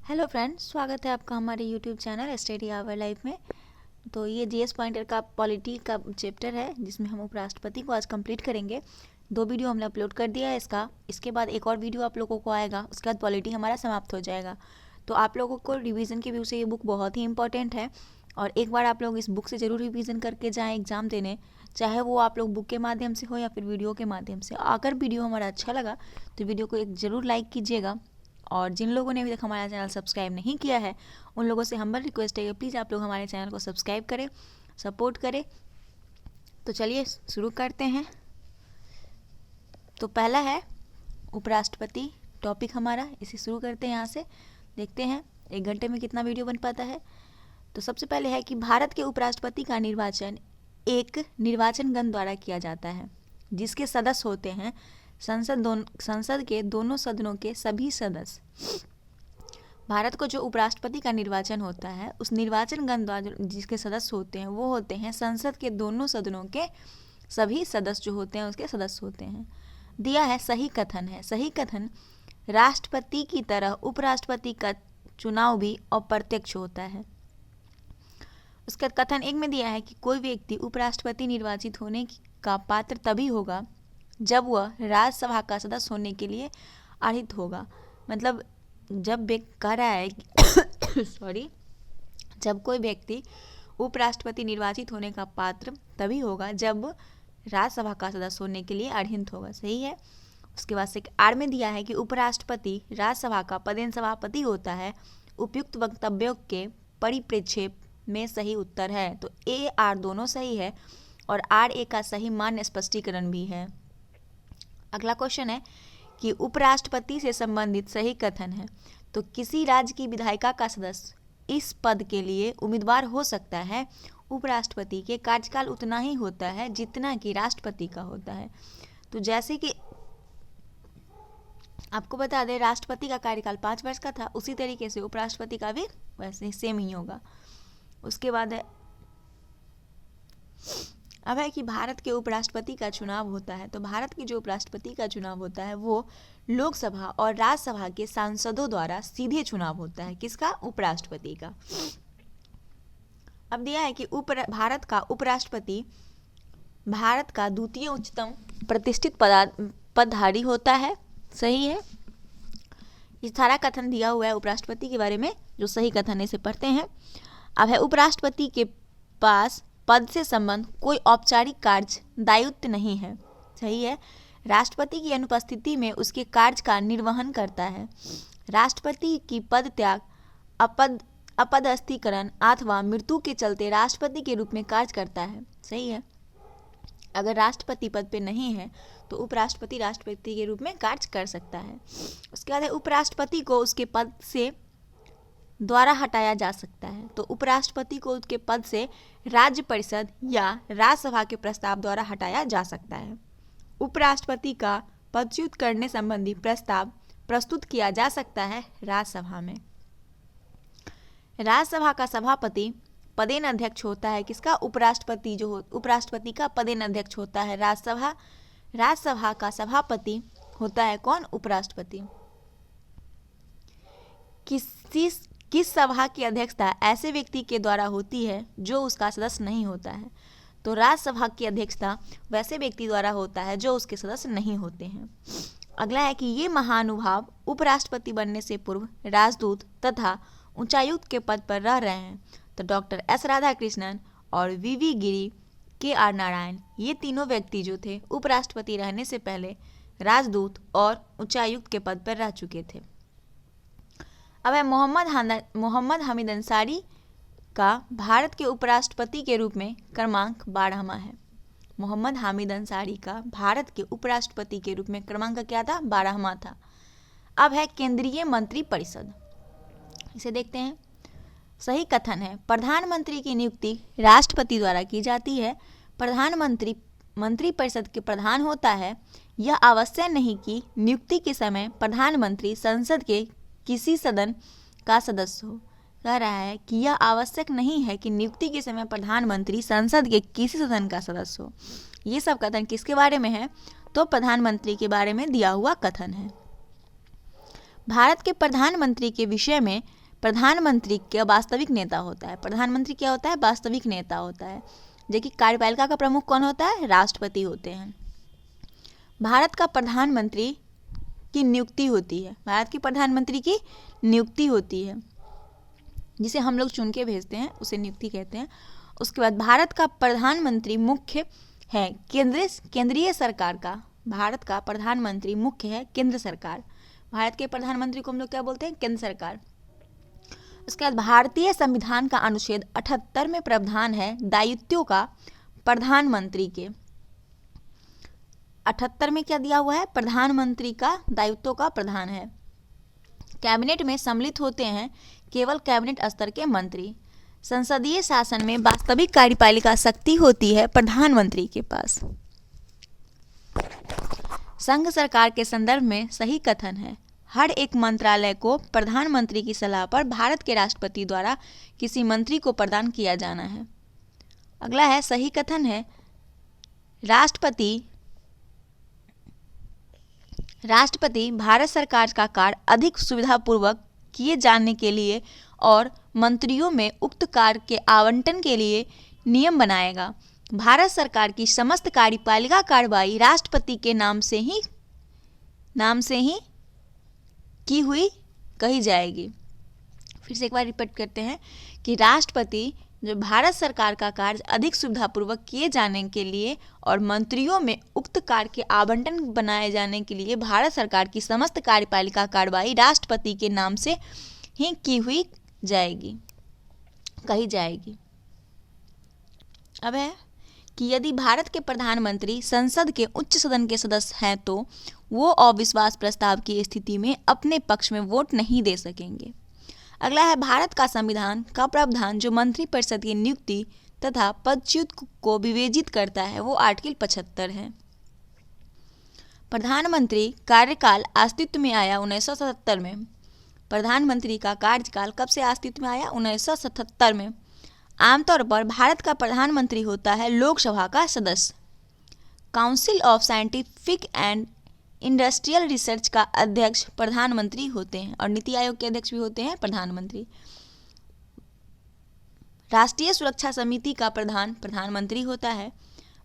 Hello friends, स्वागत है आपका हमारे YouTube channel study our life में। तो ये जीएस पॉइंटर का पॉलिटी का चैप्टर है जिसमें हम उपराष्ट्रपति को आज कंप्लीट करेंगे। 2 वीडियो हमने अपलोड कर दिया है इसके बाद एक और वीडियो आप लोगों को आएगा, उसके बाद पॉलिटी हमारा समाप्त हो जाएगा। तो आप लोगों को रिवीजन के व्यू से ये बुक बहुत ही इंपॉर्टेंट है और एक बार आप लोग इस बुक से ज़रूर रिवीजन करके जाएँ एग्ज़ाम देने, चाहे वो आप लोग बुक के माध्यम से हो या फिर वीडियो के माध्यम से। अगर वीडियो हमारा अच्छा लगा तो वीडियो को एक ज़रूर लाइक कीजिएगा और जिन लोगों ने अभी तक हमारा चैनल सब्सक्राइब नहीं किया है उन लोगों से हम्बल रिक्वेस्ट है कि प्लीज़ आप लोग हमारे चैनल को सब्सक्राइब करें, सपोर्ट करें। तो चलिए शुरू करते हैं। तो पहला है उपराष्ट्रपति टॉपिक हमारा, इसे शुरू करते हैं। यहाँ से देखते हैं 1 घंटे में कितना वीडियो बन पाता है। तो सबसे पहले है कि भारत के उपराष्ट्रपति का निर्वाचन एक निर्वाचन गण द्वारा किया जाता है जिसके सदस्य होते हैं संसद के दोनों सदनों के सभी सदस्य। भारत को जो उपराष्ट्रपति का निर्वाचन होता है उस निर्वाचन गण द्वारा जिसके सदस्य होते हैं वो होते हैं संसद के दोनों सदनों के सभी सदस्य जो होते हैं उसके सदस्य होते हैं। दिया है सही कथन है। सही कथन, राष्ट्रपति की तरह उपराष्ट्रपति का चुनाव भी अप्रत्यक्ष होता है। उसका कथन 1 में दिया है कि कोई व्यक्ति उपराष्ट्रपति निर्वाचित होने का पात्र तभी होगा जब वह राज्यसभा का सदस्य होने के लिए अर्हित होगा। मतलब जब कह रहा है जब कोई व्यक्ति उपराष्ट्रपति निर्वाचित होने का पात्र तभी होगा जब राज्यसभा का सदस्य होने के लिए अर्हित होगा। सही है। उसके बाद से आर में दिया है कि उपराष्ट्रपति राज्यसभा का पदेन सभापति होता है। उपयुक्त वक्तव्यों के परिप्रेक्ष्य में सही उत्तर है। तो ए आर दोनों सही है और आर ए का सही मान्य स्पष्टीकरण भी है। अगला क्वेश्चन है कि उपराष्ट्रपति से संबंधित सही कथन है। तो किसी राज्य की विधायिका का सदस्य इस पद के लिए उम्मीदवार हो सकता है। उपराष्ट्रपति के कार्यकाल उतना ही होता है जितना कि राष्ट्रपति का होता है। तो जैसे कि आपको बता दें राष्ट्रपति का कार्यकाल 5 वर्ष का था, उसी तरीके से उपराष्ट्रपति का भी वैसे सेम ही होगा। उसके बाद अब है कि भारत के उपराष्ट्रपति का चुनाव होता है। तो भारत के जो उपराष्ट्रपति का चुनाव होता है वो लोकसभा और राज्यसभा के सांसदों द्वारा सीधे चुनाव होता है। किसका? उपराष्ट्रपति का। अब दिया है कि भारत का उपराष्ट्रपति भारत का द्वितीय उच्चतम प्रतिष्ठित पदधारी होता है। सही है। ये सारा कथन दिया हुआ है उपराष्ट्रपति के बारे में, जो सही कथन है इसे पढ़ते हैं। अब है उपराष्ट्रपति के पास पद से संबंध कोई औपचारिक कार्य दायित्व नहीं है। सही है। राष्ट्रपति की अनुपस्थिति में उसके कार्य का निर्वहन करता है। राष्ट्रपति की पद त्याग, अपदस्थीकरण अथवा मृत्यु के चलते राष्ट्रपति के रूप में कार्य करता है। सही है। अगर राष्ट्रपति पद पे नहीं है तो उपराष्ट्रपति राष्ट्रपति के रूप में कार्य कर सकता है। उसके बाद है उपराष्ट्रपति को उसके पद से द्वारा हटाया जा सकता है। तो उपराष्ट्रपति को उसके पद से राज्य परिषद या राज्यसभा के प्रस्ताव द्वारा हटाया जा सकता है। उपराष्ट्रपति का पदच्युत करने संबंधी प्रस्ताव प्रस्तुत किया जा सकता है राज्यसभा में। राज्यसभा का सभापति पदेन अध्यक्ष होता है। किसका? उपराष्ट्रपति उपराष्ट्रपति का पदेन अध्यक्ष होता है राज्यसभा का सभापति होता है कौन? उपराष्ट्रपति। किस सभा की अध्यक्षता ऐसे व्यक्ति के द्वारा होती है जो उसका सदस्य नहीं होता है। तो राज्यसभा की अध्यक्षता वैसे व्यक्ति द्वारा होता है जो उसके सदस्य नहीं होते हैं। अगला है कि ये महानुभाव उपराष्ट्रपति बनने से पूर्व राजदूत तथा उच्चायुक्त के पद पर रह रहे हैं। तो डॉक्टर एस राधाकृष्णन और वीवी गिरी, के आर नारायण, ये तीनों व्यक्ति जो थे उपराष्ट्रपति रहने से पहले राजदूत और उच्चायुक्त के पद पर रह चुके थे। अब है मोहम्मद हामिद अंसारी का भारत के उपराष्ट्रपति के रूप में क्रमांक 12वां है। मोहम्मद हामिद अंसारी का भारत के उपराष्ट्रपति के रूप में क्रमांक क्या था? 12वां था। अब है केंद्रीय मंत्री परिषद, इसे देखते हैं। सही कथन है प्रधानमंत्री की नियुक्ति राष्ट्रपति द्वारा की जाती है। प्रधानमंत्री मंत्री परिषद के प्रधान होता है। यह आवश्यक नहीं कि नियुक्ति के समय प्रधानमंत्री संसद के किसी सदन का सदस्य हो। कह रहा है कि यह आवश्यक नहीं है कि नियुक्ति के समय प्रधानमंत्री संसद के किसी सदन का सदस्य हो। ये सब कथन किसके बारे में है? तो प्रधानमंत्री के बारे में दिया हुआ कथन है। भारत के प्रधानमंत्री के विषय में प्रधानमंत्री का वास्तविक नेता होता है। प्रधानमंत्री क्या होता है? वास्तविक नेता होता है। जबकि कार्यपालिका का प्रमुख कौन होता है? राष्ट्रपति होते हैं। भारत का प्रधानमंत्री की नियुक्ति होती है। भारत की प्रधानमंत्री की नियुक्ति होती है, जिसे हम लोग चुन के भेजते हैं, उसे नियुक्ति कहते हैं। उसके बाद भारत का प्रधानमंत्री मुख्य है केंद्रीय सरकार का। भारत का प्रधानमंत्री मुख्य है केंद्र सरकार। भारत के प्रधानमंत्री को हम लोग क्या बोलते हैं? केंद्र सरकार। उसके बाद भारतीय संविधान का अनुच्छेद 78 में प्रावधान है दायित्वों का प्रधानमंत्री के। 78 में क्या दिया हुआ है? प्रधानमंत्री का दायित्वों का प्रधान है। कैबिनेट में सम्मिलित होते हैं केवल कैबिनेट स्तर के मंत्री। संसदीय शासन में वास्तविक कार्यपालिका शक्ति होती है प्रधानमंत्री के पास। संघ सरकार के संदर्भ में सही कथन है। हर एक मंत्रालय को प्रधानमंत्री की सलाह पर भारत के राष्ट्रपति द्वारा किसी मंत्री को प्रदान किया जाना है। अगला है सही कथन है। राष्ट्रपति भारत सरकार का कार्य अधिक सुविधापूर्वक किए जाने के लिए और मंत्रियों में उक्त कार्य के आवंटन के लिए नियम बनाएगा। भारत सरकार की समस्त कार्यपालिका कार्रवाई राष्ट्रपति के नाम से ही की हुई कही जाएगी। फिर से एक बार रिपीट करते हैं कि राष्ट्रपति जो भारत सरकार का कार्य अधिक सुविधापूर्वक किए जाने के लिए और मंत्रियों में उक्त कार्य के आवंटन बनाए जाने के लिए भारत सरकार की समस्त कार्यपालिका कार्रवाई राष्ट्रपति के नाम से ही की हुई कही जाएगी। अब है कि यदि भारत के प्रधानमंत्री संसद के उच्च सदन के सदस्य हैं तो वो अविश्वास प्रस्ताव की स्थिति में अपने पक्ष में वोट नहीं दे सकेंगे। अगला है भारत का संविधान का प्रावधान जो मंत्रिपरिषद की नियुक्ति तथा पदच्युत को विवेचित करता है वो आर्टिकल 75 है। प्रधानमंत्री कार्यकाल अस्तित्व में आया 1977 में। प्रधानमंत्री का कार्यकाल कब से अस्तित्व में आया? 1977 में। आमतौर पर भारत का प्रधानमंत्री होता है लोकसभा का सदस्य। Council of scientific and industrial research का अध्यक्ष प्रधानमंत्री होते हैं और नीति आयोग के अध्यक्ष भी होते हैं प्रधानमंत्री। राष्ट्रीय सुरक्षा समिति का प्रधान प्रधानमंत्री होता है।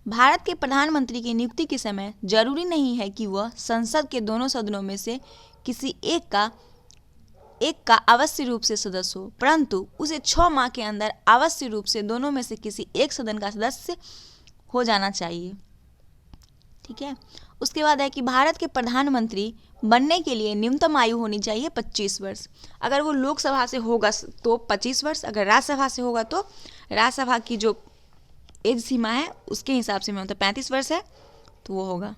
भारत के प्रधानमंत्री की नियुक्ति के समय जरूरी नहीं है कि वह संसद के दोनों सदनों में से किसी एक का अवश्य रूप से सदस्य हो, परंतु उसे 6 माह के अंदर अवश्य रूप से दोनों में से किसी एक सदन का सदस्य हो जाना चाहिए। ठीक है। उसके बाद है कि भारत के प्रधानमंत्री बनने के लिए न्यूनतम आयु होनी चाहिए 25 वर्ष। अगर वो लोकसभा से होगा तो 25 वर्ष, अगर राज्यसभा से होगा तो राज्यसभा की जो एज सीमा है उसके हिसाब से मतलब 35 वर्ष है तो वो होगा।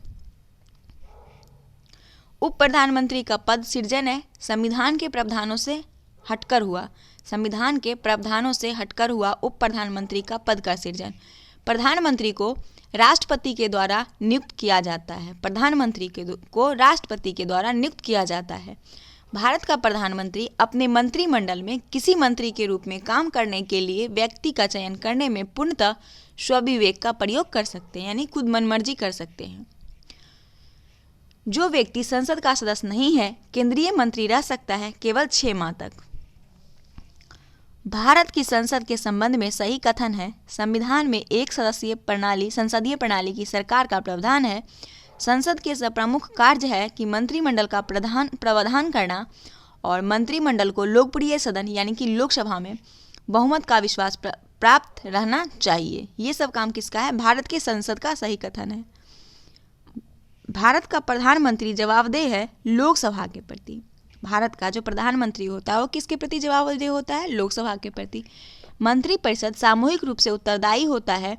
उप प्रधानमंत्री का पद सृजन है संविधान के प्रावधानों से हटकर हुआ उप प्रधानमंत्री का पद का सृजन। प्रधानमंत्री को राष्ट्रपति के द्वारा नियुक्त किया जाता है। भारत का प्रधानमंत्री अपने मंत्रिमंडल में किसी मंत्री के रूप में काम करने के लिए व्यक्ति का चयन करने में पूर्णतः स्वविवेक का प्रयोग कर सकते हैं, यानी खुद मनमर्जी कर सकते हैं। जो व्यक्ति संसद का सदस्य नहीं है केंद्रीय मंत्री रह सकता है केवल 6 माह तक। भारत की संसद के संबंध में सही कथन है। संविधान में एक संसदीय प्रणाली की सरकार का प्रावधान है। संसद के प्रमुख कार्य है कि मंत्रिमंडल का प्रावधान करना और मंत्रिमंडल को लोकप्रिय सदन यानी कि लोकसभा में बहुमत का विश्वास प्राप्त रहना चाहिए। ये सब काम किसका है? भारत के संसद का सही कथन है। भारत का प्रधानमंत्री जवाबदेह है लोकसभा के प्रति। भारत का जो प्रधानमंत्री होता है वो किसके प्रति जवाबदेह होता है? लोकसभा के प्रति। मंत्रिपरिषद सामूहिक रूप से उत्तरदायी होता है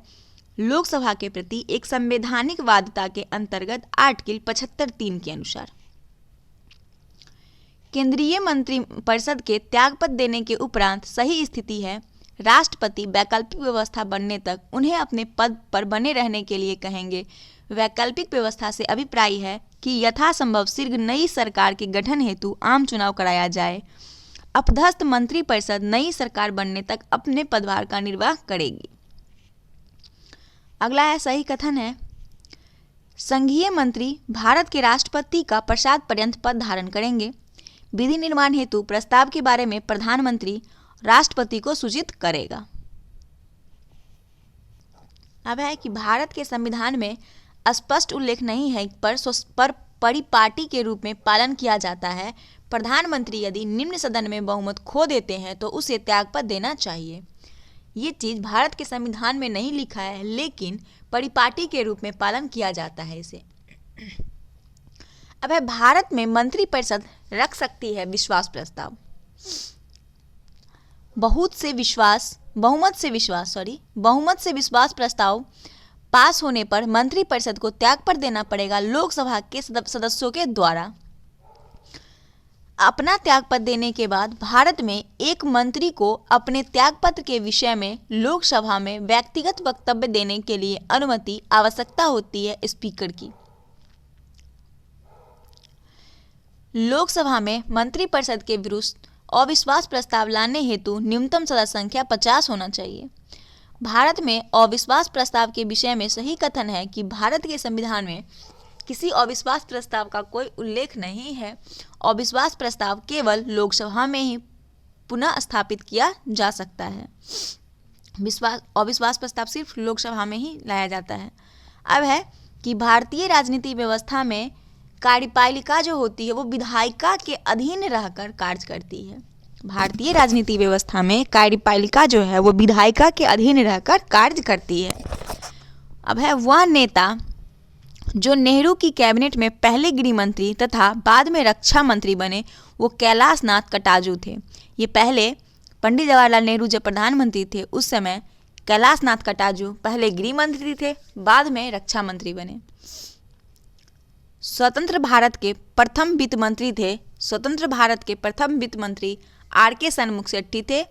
लोकसभा के प्रति एक संवैधानिक वाध्यता के अंतर्गत आर्टिकल 75(3) के अनुसार। केंद्रीय मंत्रिपरिषद के त्यागपत्र देने के उपरांत सही स्थिति है राष्ट्रपति वैकल्पिक व्यवस्था बनने तक उन्हें अपने पद पर बने रहने के लिए कहेंगे। वैकल्पिक व्यवस्था से अभिप्राय है कि यथासंभव शीघ्र नई सरकार के गठन हेतु आम चुनाव कराया जाए। अपदस्थ मंत्रिपरिषद नई सरकार बनने तक अपने पदभार का निर्वाह करेगी। अगला है सही कथन है। संघीय मंत्री भारत के राष्ट्रपति का पश्चात पर्यंत पद धारण करेंगे। विधि निर्माण हेतु प्रस्ताव के बारे में प्रधानमंत्री राष्ट्रपति को सूचित करेगा। अब है कि भारत के संविधान में स्पष्ट उल्लेख नहीं है पर परिपाटी के रूप में पालन किया जाता है। प्रधानमंत्री यदि निम्न सदन में बहुमत खो देते हैं तो उसे त्यागपत्र देना चाहिए। ये चीज़ भारत के संविधान में नहीं लिखा है, लेकिन परिपाटी के रूप में पालन किया जाता है इसे। अब है भारत में मंत्रिपरिषद रख सकती है विश्वास प्रस्ताव। बहुमत से विश्वास प्रस्ताव पास होने पर मंत्रिपरिषद को त्यागपत्र देना पड़ेगा लोकसभा के सदस्यों के द्वारा। अपना त्यागपत्र देने के बाद भारत में एक मंत्री को अपने त्यागपत्र के विषय में लोकसभा में व्यक्तिगत वक्तव्य देने के लिए अनुमति आवश्यकता होती है स्पीकर की। लोकसभा में मंत्रिपरिषद के विरुद्ध अविश्वास प्रस्ताव लाने हेतु न्यूनतम सदस्य संख्या 50 होना चाहिए। भारत में अविश्वास प्रस्ताव के विषय में सही कथन है कि भारत के संविधान में किसी अविश्वास प्रस्ताव का कोई उल्लेख नहीं है। अविश्वास प्रस्ताव केवल लोकसभा में ही पुनः स्थापित किया जा सकता है। अविश्वास प्रस्ताव सिर्फ लोकसभा में ही लाया जाता है। अब है कि भारतीय राजनीति व्यवस्था में कार्यपालिका जो होती है वो विधायिका के अधीन रहकर कार्य करती है। भारतीय राजनीति व्यवस्था में कार्यपालिका जो है वो विधायिका के अधीन रहकर कार्य करती है। अब है वह नेता जो नेहरू की कैबिनेट में पहले गृह मंत्री तथा बाद में रक्षा मंत्री बने, वो कैलाश नाथ कटाजू थे। ये पहले पंडित जवाहरलाल नेहरू जब प्रधानमंत्री थे उस समय कैलाश नाथ कटाजू पहले गृह मंत्री थे, बाद में रक्षा मंत्री बने। स्वतंत्र भारत के प्रथम वित्त मंत्री थे। स्वतंत्र भारत के प्रथम वित्त मंत्री R.K. सन्मुख शेट्टी थे।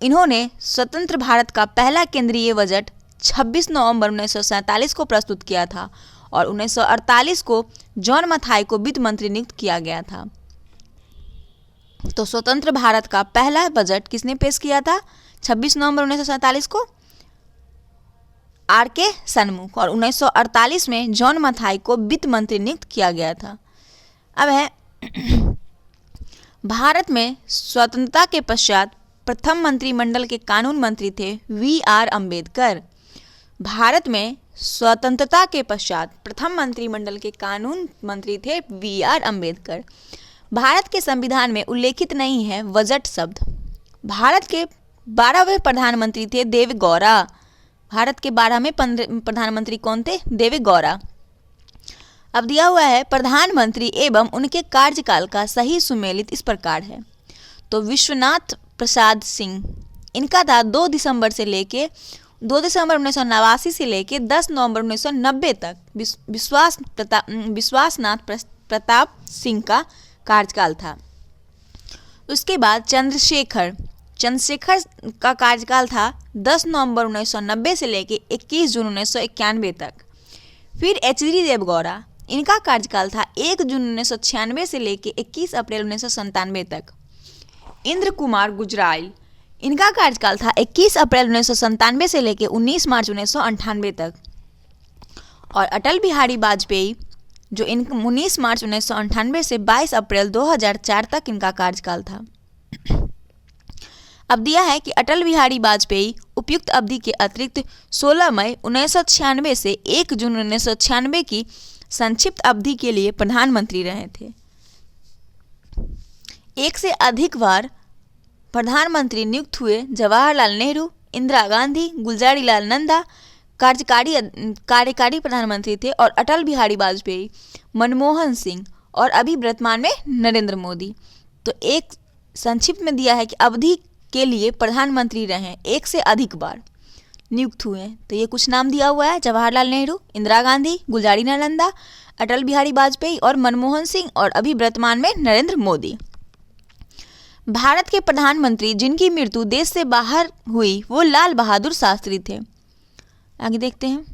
इन्होंने स्वतंत्र भारत का पहला केंद्रीय बजट 26 नवंबर 1947 को प्रस्तुत किया था और 1948 को जॉन मथाई को वित्त मंत्री नियुक्त किया गया था। तो स्वतंत्र भारत का पहला बजट किसने पेश किया था? 26 नवंबर 1947 को R.K. सन्मुख, और 1948 में जॉन मथाई को वित्त मंत्री नियुक्त किया गया था। अब है भारत में स्वतंत्रता के पश्चात प्रथम मंत्रिमंडल के कानून मंत्री थे V.R. अम्बेडकर। भारत में स्वतंत्रता के पश्चात प्रथम मंत्रिमंडल के कानून मंत्री थे V.R. अम्बेडकर। भारत के संविधान में उल्लेखित नहीं है बजट शब्द। भारत के 12वें प्रधानमंत्री थे देवेगौड़ा। भारत के 12वें प्रधानमंत्री कौन थे? देवेगौड़ा। अब दिया हुआ है प्रधानमंत्री एवं उनके कार्यकाल का सही सुमेलित इस प्रकार है। तो विश्वनाथ प्रसाद सिंह, इनका था 2 दिसंबर 1989 से लेके 10 नवंबर 1990 तक विश्वासनाथ प्रताप सिंह का कार्यकाल था। उसके बाद चंद्रशेखर का कार्यकाल था 10 नवंबर 1990 से लेके 21 जून 1991 तक। फिर H.D. देवगौड़ा, इनका कार्यकाल था 1 जून 1996 से लेके 21 अप्रैल 1997 तक। इंद्र कुमार गुजराल, इनका कार्यकाल था 21 अप्रैल 1997 से लेके 19 मार्च 1998 तक। और अटल बिहारी वाजपेयी जो 19 मार्च 1998 से 22 अप्रैल 2004 तक इनका कार्यकाल था। अब दिया है कि अटल बिहारी वाजपेयी उपयुक्त अवधि के अतिरिक्त 16 मई 1996 से 1 जून 1996 की संक्षिप्त अवधि के लिए प्रधानमंत्री रहे थे। एक से अधिक बार प्रधानमंत्री नियुक्त हुए जवाहरलाल नेहरू, इंदिरा गांधी, गुलजारीलाल नंदा कार्यकारी प्रधानमंत्री थे, और अटल बिहारी वाजपेयी, मनमोहन सिंह और अभी वर्तमान में नरेंद्र मोदी। तो एक संक्षिप्त में दिया है कि अवधि के लिए प्रधानमंत्री रहे, एक से अधिक बार नियुक्त हुए हैं। तो ये कुछ नाम दिया हुआ है: जवाहरलाल नेहरू, इंदिरा गांधी, गुलजारीलाल नंदा, अटल बिहारी वाजपेयी और मनमोहन सिंह, और अभी वर्तमान में नरेंद्र मोदी। भारत के प्रधानमंत्री जिनकी मृत्यु देश से बाहर हुई वो लाल बहादुर शास्त्री थे। आगे देखते हैं।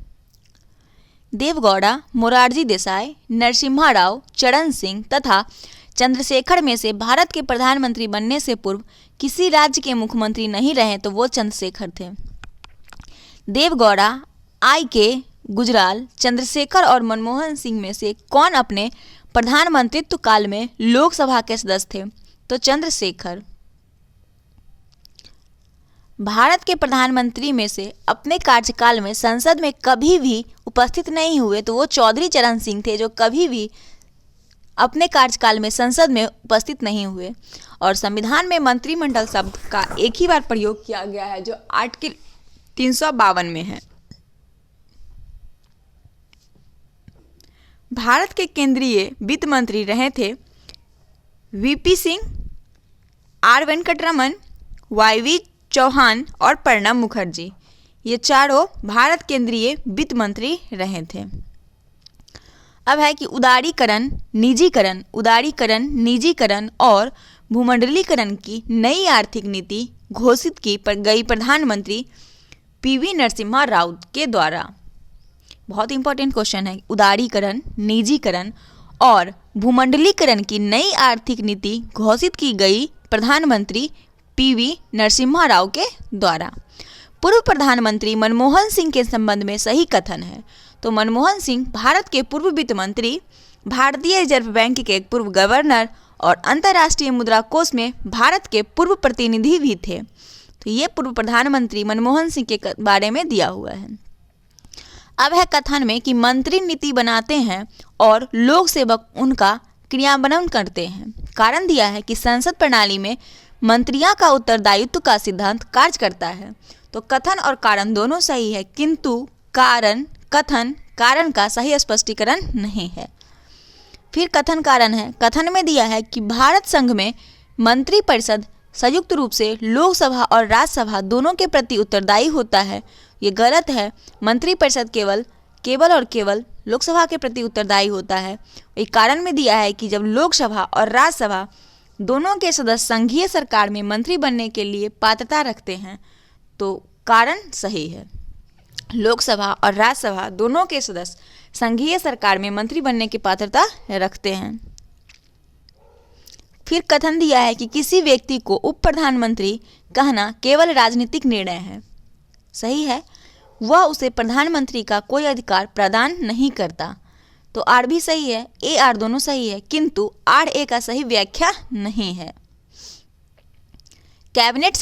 देवगौड़ा, मोरारजी देसाई, नरसिम्हा राव, चरण सिंह तथा चंद्रशेखर में से भारत के प्रधानमंत्री बनने से पूर्व किसी राज्य के मुख्यमंत्री नहीं रहे तो वो चंद्रशेखर थे। देवगौड़ा, I.K. गुजराल, चंद्रशेखर और मनमोहन सिंह में से कौन अपने प्रधानमंत्रित्व काल में लोकसभा के सदस्य थे? तो चंद्रशेखर। भारत के प्रधानमंत्री में से अपने कार्यकाल में संसद में कभी भी उपस्थित नहीं हुए तो वो चौधरी चरण सिंह थे, जो कभी भी अपने कार्यकाल में संसद में उपस्थित नहीं हुए। और संविधान में मंत्रिमंडल शब्द का एक ही बार प्रयोग किया गया है, जो आर्टिकल 352 में है। भारत के केंद्रीय वित्त मंत्री रहे थे VP Singh, R Venkataraman, YV Chauhan और प्रणब मुखर्जी। ये चारों भारत केंद्रीय वित्त मंत्री रहे थे। अब है कि उदारीकरण, निजीकरण और भूमंडलीकरण की नई आर्थिक नीति घोषित की गई प्रधानमंत्री पीवी नरसिम्हा राव के द्वारा। बहुत इंपॉर्टेंट क्वेश्चन है। उदारीकरण, निजीकरण और भूमंडलीकरण की नई आर्थिक नीति घोषित की गई प्रधानमंत्री पीवी नरसिम्हा राव के द्वारा। पूर्व प्रधानमंत्री मनमोहन सिंह के संबंध में सही कथन है। तो मनमोहन सिंह भारत के पूर्व वित्त मंत्री, भारतीय रिजर्व बैंक के पूर्व गवर्नर और अंतर्राष्ट्रीय मुद्रा कोष में भारत के पूर्व प्रतिनिधि भी थे। तो ये पूर्व प्रधानमंत्री मनमोहन सिंह के बारे में दिया हुआ है। अब है कथन में कि मंत्री नीति बनाते हैं और लोक सेवक उनका क्रियान्वयन करते हैं। कारण दिया है कि संसद प्रणाली में मंत्रियों का उत्तरदायित्व का सिद्धांत कार्य करता है। तो कथन और कारण दोनों सही है, किंतु कारण का सही स्पष्टीकरण नहीं है। फिर कथन कारण है। कथन में दिया है कि भारत संघ में मंत्रिपरिषद संयुक्त रूप से लोकसभा और राज्यसभा दोनों के प्रति उत्तरदायी होता है। ये गलत है। मंत्रिपरिषद केवल लोकसभा के प्रति उत्तरदायी होता है। एक कारण में दिया है कि जब लोकसभा और राज्यसभा दोनों के सदस्य संघीय सरकार में मंत्री बनने के लिए पात्रता रखते हैं, तो कारण सही है। लोकसभा और राज्यसभा दोनों के सदस्य संघीय सरकार में मंत्री बनने की पात्रता रखते हैं। फिर कथन दिया है कि किसी व्यक्ति को उप प्रधानमंत्री कहना केवल राजनीतिक निर्णय है। सही है, वह उसे प्रधानमंत्री का कोई अधिकार प्रदान नहीं करता। तो आर भी सही है, ए आर दोनों सही है, किंतु आर ए का सही व्याख्या नहीं है। कैबिनेट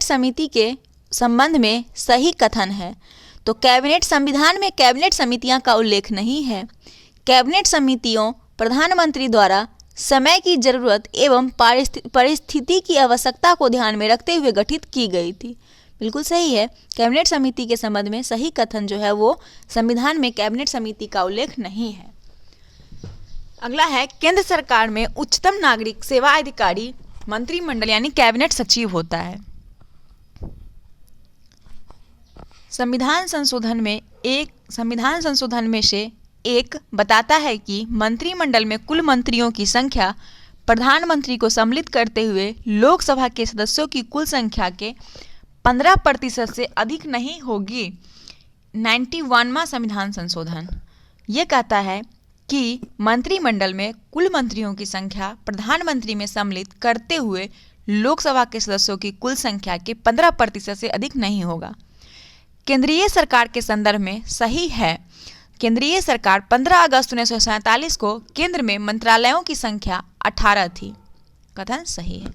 समिति के संबंध में सही कथन है। तो संविधान में कैबिनेट समितियां का उल्लेख नहीं है। कैबिनेट समितियों प्रधानमंत्री द्वारा समय की जरूरत एवं परिस्थिति की आवश्यकता को ध्यान में रखते हुए गठित की गई थी। बिल्कुल सही है। कैबिनेट समिति के संबंध में सही कथन जो है वो संविधान में कैबिनेट समिति का उल्लेख नहीं है। अगला है, केंद्र सरकार में उच्चतम नागरिक सेवा अधिकारी मंत्रिमंडल यानी कैबिनेट सचिव होता है। संविधान संशोधन में से एक बताता है कि मंत्रिमंडल में कुल मंत्रियों की संख्या प्रधानमंत्री को सम्मिलित करते हुए लोकसभा के सदस्यों की कुल संख्या के 15% से अधिक नहीं होगी। 91वां संविधान संशोधन ये कहता है कि मंत्रिमंडल में कुल मंत्रियों की संख्या प्रधानमंत्री में सम्मिलित करते हुए लोकसभा के सदस्यों की कुल संख्या के 15% से अधिक नहीं होगा। केंद्रीय सरकार के संदर्भ में सही है। केंद्रीय सरकार 15 अगस्त 1947 को केंद्र में मंत्रालयों की संख्या 18 थी। कथन सही है।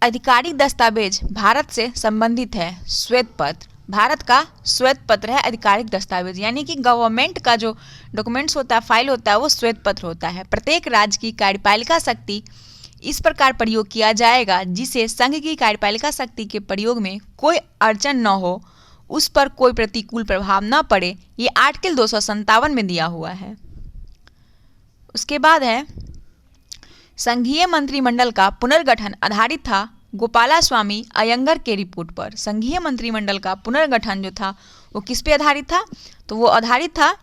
आधिकारिक दस्तावेज भारत से संबंधित है श्वेत पत्र। भारत का श्वेत पत्र है आधिकारिक दस्तावेज, यानी कि गवर्नमेंट का जो डॉक्यूमेंट्स होता है, फाइल होता है, वो श्वेत पत्र होता है। प्रत्येक राज्य की कार्यपालिका शक्ति इस प्रकार प्रयोग किया जाएगा जिसे संघ की कार्यपालिका शक्ति के प्रयोग में कोई अड़चन न हो, उस पर कोई प्रतिकूल प्रभाव न पड़े। ये आर्टिकल 257 में दिया हुआ है। उसके बाद है, संघीय मंत्रिमंडल का पुनर्गठन आधारित था गोपालास्वामी अयंगर के रिपोर्ट पर। संघीय मंत्रिमंडल का पुनर्गठन जो था वो किस पे आधारित था? तो वो आधारित था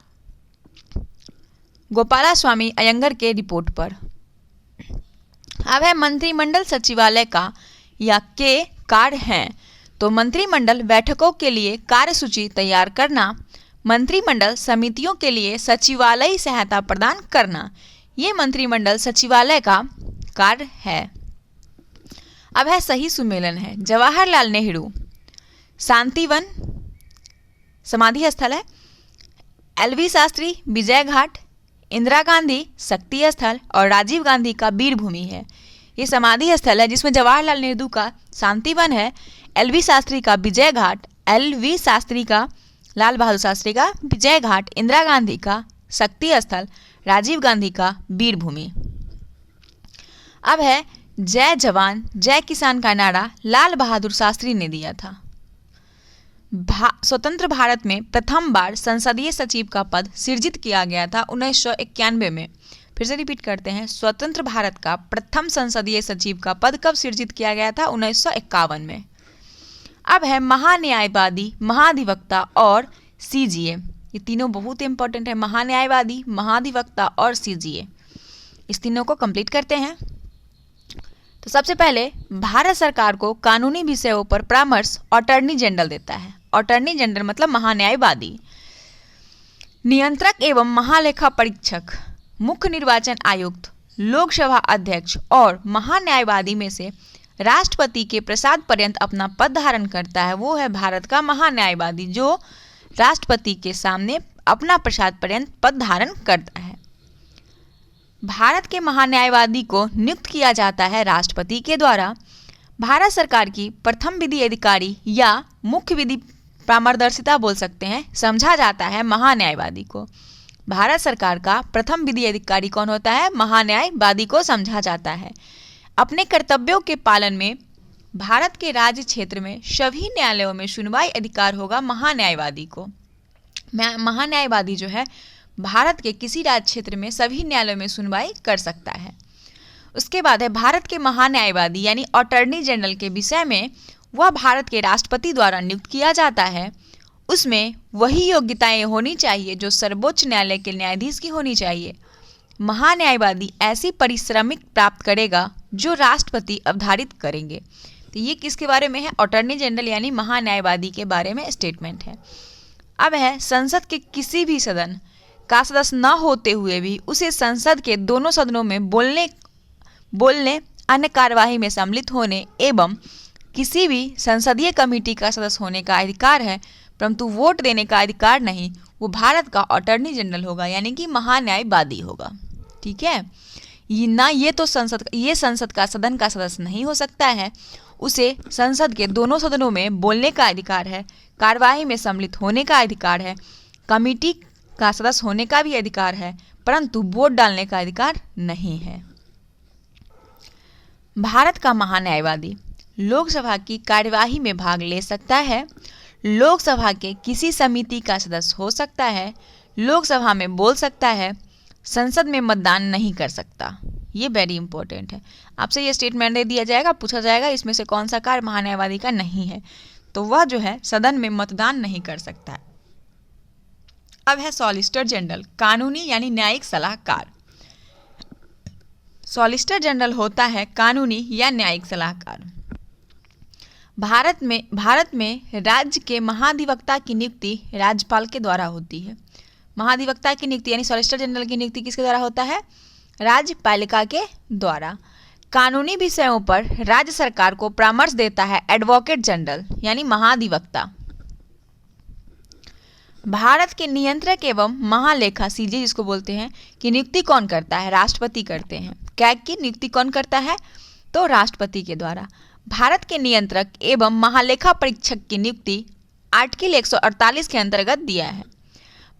गोपालास्वामी अयंगर के रिपोर्ट पर। अब है मंत्रिमंडल सचिवालय का या के कार्य हैं। तो मंत्रिमंडल बैठकों के लिए कार्यसूची तैयार करना, मंत्रिमंडल समितियों के लिए सचिवालय सहायता प्रदान करना, ये मंत्रिमंडल सचिवालय का कार्य है। अब है सही सुमेलन है। जवाहरलाल नेहरू शांतिवन समाधि स्थल है, एलवी शास्त्री विजय घाट, इंदिरा गांधी शक्ति स्थल और राजीव गांधी का वीर भूमि है। ये समाधि स्थल है जिसमें जवाहरलाल नेहरू का शांति वन है, एलवी शास्त्री का विजय घाट, एलवी शास्त्री का लाल बहादुर शास्त्री का विजय घाट, इंदिरा गांधी का शक्ति स्थल, राजीव गांधी का वीर भूमि। अब है जय जवान जय किसान का नारा लाल बहादुर शास्त्री ने दिया था। स्वतंत्र भारत में प्रथम बार संसदीय सचिव का पद सृजित किया गया था 1991 में। फिर से रिपीट करते हैं, स्वतंत्र भारत का प्रथम संसदीय सचिव का पद कब सृजित किया गया था? 1951 में। अब है महान्यायवादी, महाधिवक्ता और सीजीए। ये तीनों बहुत इंपॉर्टेंट है, महान्यायवादी, महाधिवक्ता और सीजीए। इस तीनों को कंप्लीट करते हैं। तो सबसे पहले भारत सरकार को कानूनी विषयों पर परामर्श अटॉर्नी जनरल देता है। अटॉर्नी जनरल मतलब महान्यायवादी। नियंत्रक एवं महालेखा परीक्षक, मुख्य निर्वाचन आयुक्त, लोकसभा अध्यक्ष और महान्यायवादी में से राष्ट्रपति के प्रसाद पर्यंत अपना पद धारण करता है, वो है भारत का महान्यायवादी, जो राष्ट्रपति के सामने अपना प्रसाद पर्यंत पद धारण करता है। भारत के महान्यायवादी को नियुक्त किया जाता है राष्ट्रपति के द्वारा। भारत सरकार की प्रथम विधि अधिकारी या मुख्य विधि परामर्शदाता बोल सकते हैं, समझा जाता है महान्यायवादी को। भारत सरकार का प्रथम विधि अधिकारी कौन होता है? महान्यायवादी को समझा जाता है। अपने कर्तव्यों के पालन में भारत के राज्य क्षेत्र में सभी न्यायालयों में सुनवाई अधिकार होगा महान्यायवादी को। महान्यायवादी जो है भारत के किसी राज्य क्षेत्र में सभी न्यायालयों में सुनवाई कर सकता है। उसके बाद है भारत के महान्यायवादी यानी अटॉर्नी जनरल के विषय में वह भारत के राष्ट्रपति द्वारा नियुक्त किया जाता है। उसमें वही योग्यताएं होनी चाहिए जो सर्वोच्च न्यायालय के न्यायाधीश की होनी चाहिए। महान्यायवादी ऐसी पारिश्रमिक प्राप्त करेगा जो राष्ट्रपति अवधारित करेंगे। तो ये किसके बारे में है? अटॉर्नी जनरल यानी महान्यायवादी के बारे में स्टेटमेंट है। अब है संसद के किसी भी सदन का सदस्य न होते हुए भी उसे संसद के दोनों सदनों में बोलने अन्य कार्यवाही में सम्मिलित होने एवं किसी भी संसदीय कमेटी का सदस्य होने का अधिकार है, परंतु वोट देने का अधिकार नहीं। वो भारत का अटॉर्नी जनरल होगा यानी कि महान्यायवादी होगा। ठीक है, ये संसद का सदन का सदस्य नहीं हो सकता है। उसे संसद के दोनों सदनों में बोलने का अधिकार है, कार्यवाही में सम्मिलित होने का अधिकार है, कमेटी का सदस्य होने का भी अधिकार है, परंतु वोट डालने का अधिकार नहीं है। भारत का महान्यायवादी लोकसभा की कार्यवाही में भाग ले सकता है, लोकसभा के किसी समिति का सदस्य हो सकता है, लोकसभा में बोल सकता है, संसद में मतदान नहीं कर सकता। ये वेरी इंपॉर्टेंट है। आपसे ये स्टेटमेंट दे दिया जाएगा, पूछा जाएगा इसमें से कौन सा कार्य महान्यायवादी का नहीं है, तो वह जो है सदन में मतदान नहीं कर सकता है। अब है सॉलिसिटर जनरल, कानूनी यानी न्यायिक सलाहकार। सॉलिसिटर जनरल होता है कानूनी या न्यायिक सलाहकार। भारत में राज्य के महाधिवक्ता की नियुक्ति राज्यपाल के द्वारा होती है। महाधिवक्ता की नियुक्ति यानी सॉलिसिटर जनरल की नियुक्ति किसके द्वारा होता है? राज्यपालिका के द्वारा। कानूनी विषयों पर राज्य सरकार को परामर्श देता है एडवोकेट जनरल यानी महाधिवक्ता। भारत के नियंत्रक एवं महालेखा सीजे जिसको बोलते हैं की नियुक्ति कौन करता है? राष्ट्रपति करते हैं। कैग की नियुक्ति कौन करता है? तो राष्ट्रपति के द्वारा। भारत के नियंत्रक एवं महालेखा परीक्षक की नियुक्ति आर्टिकल 148 के अंतर्गत दिया है।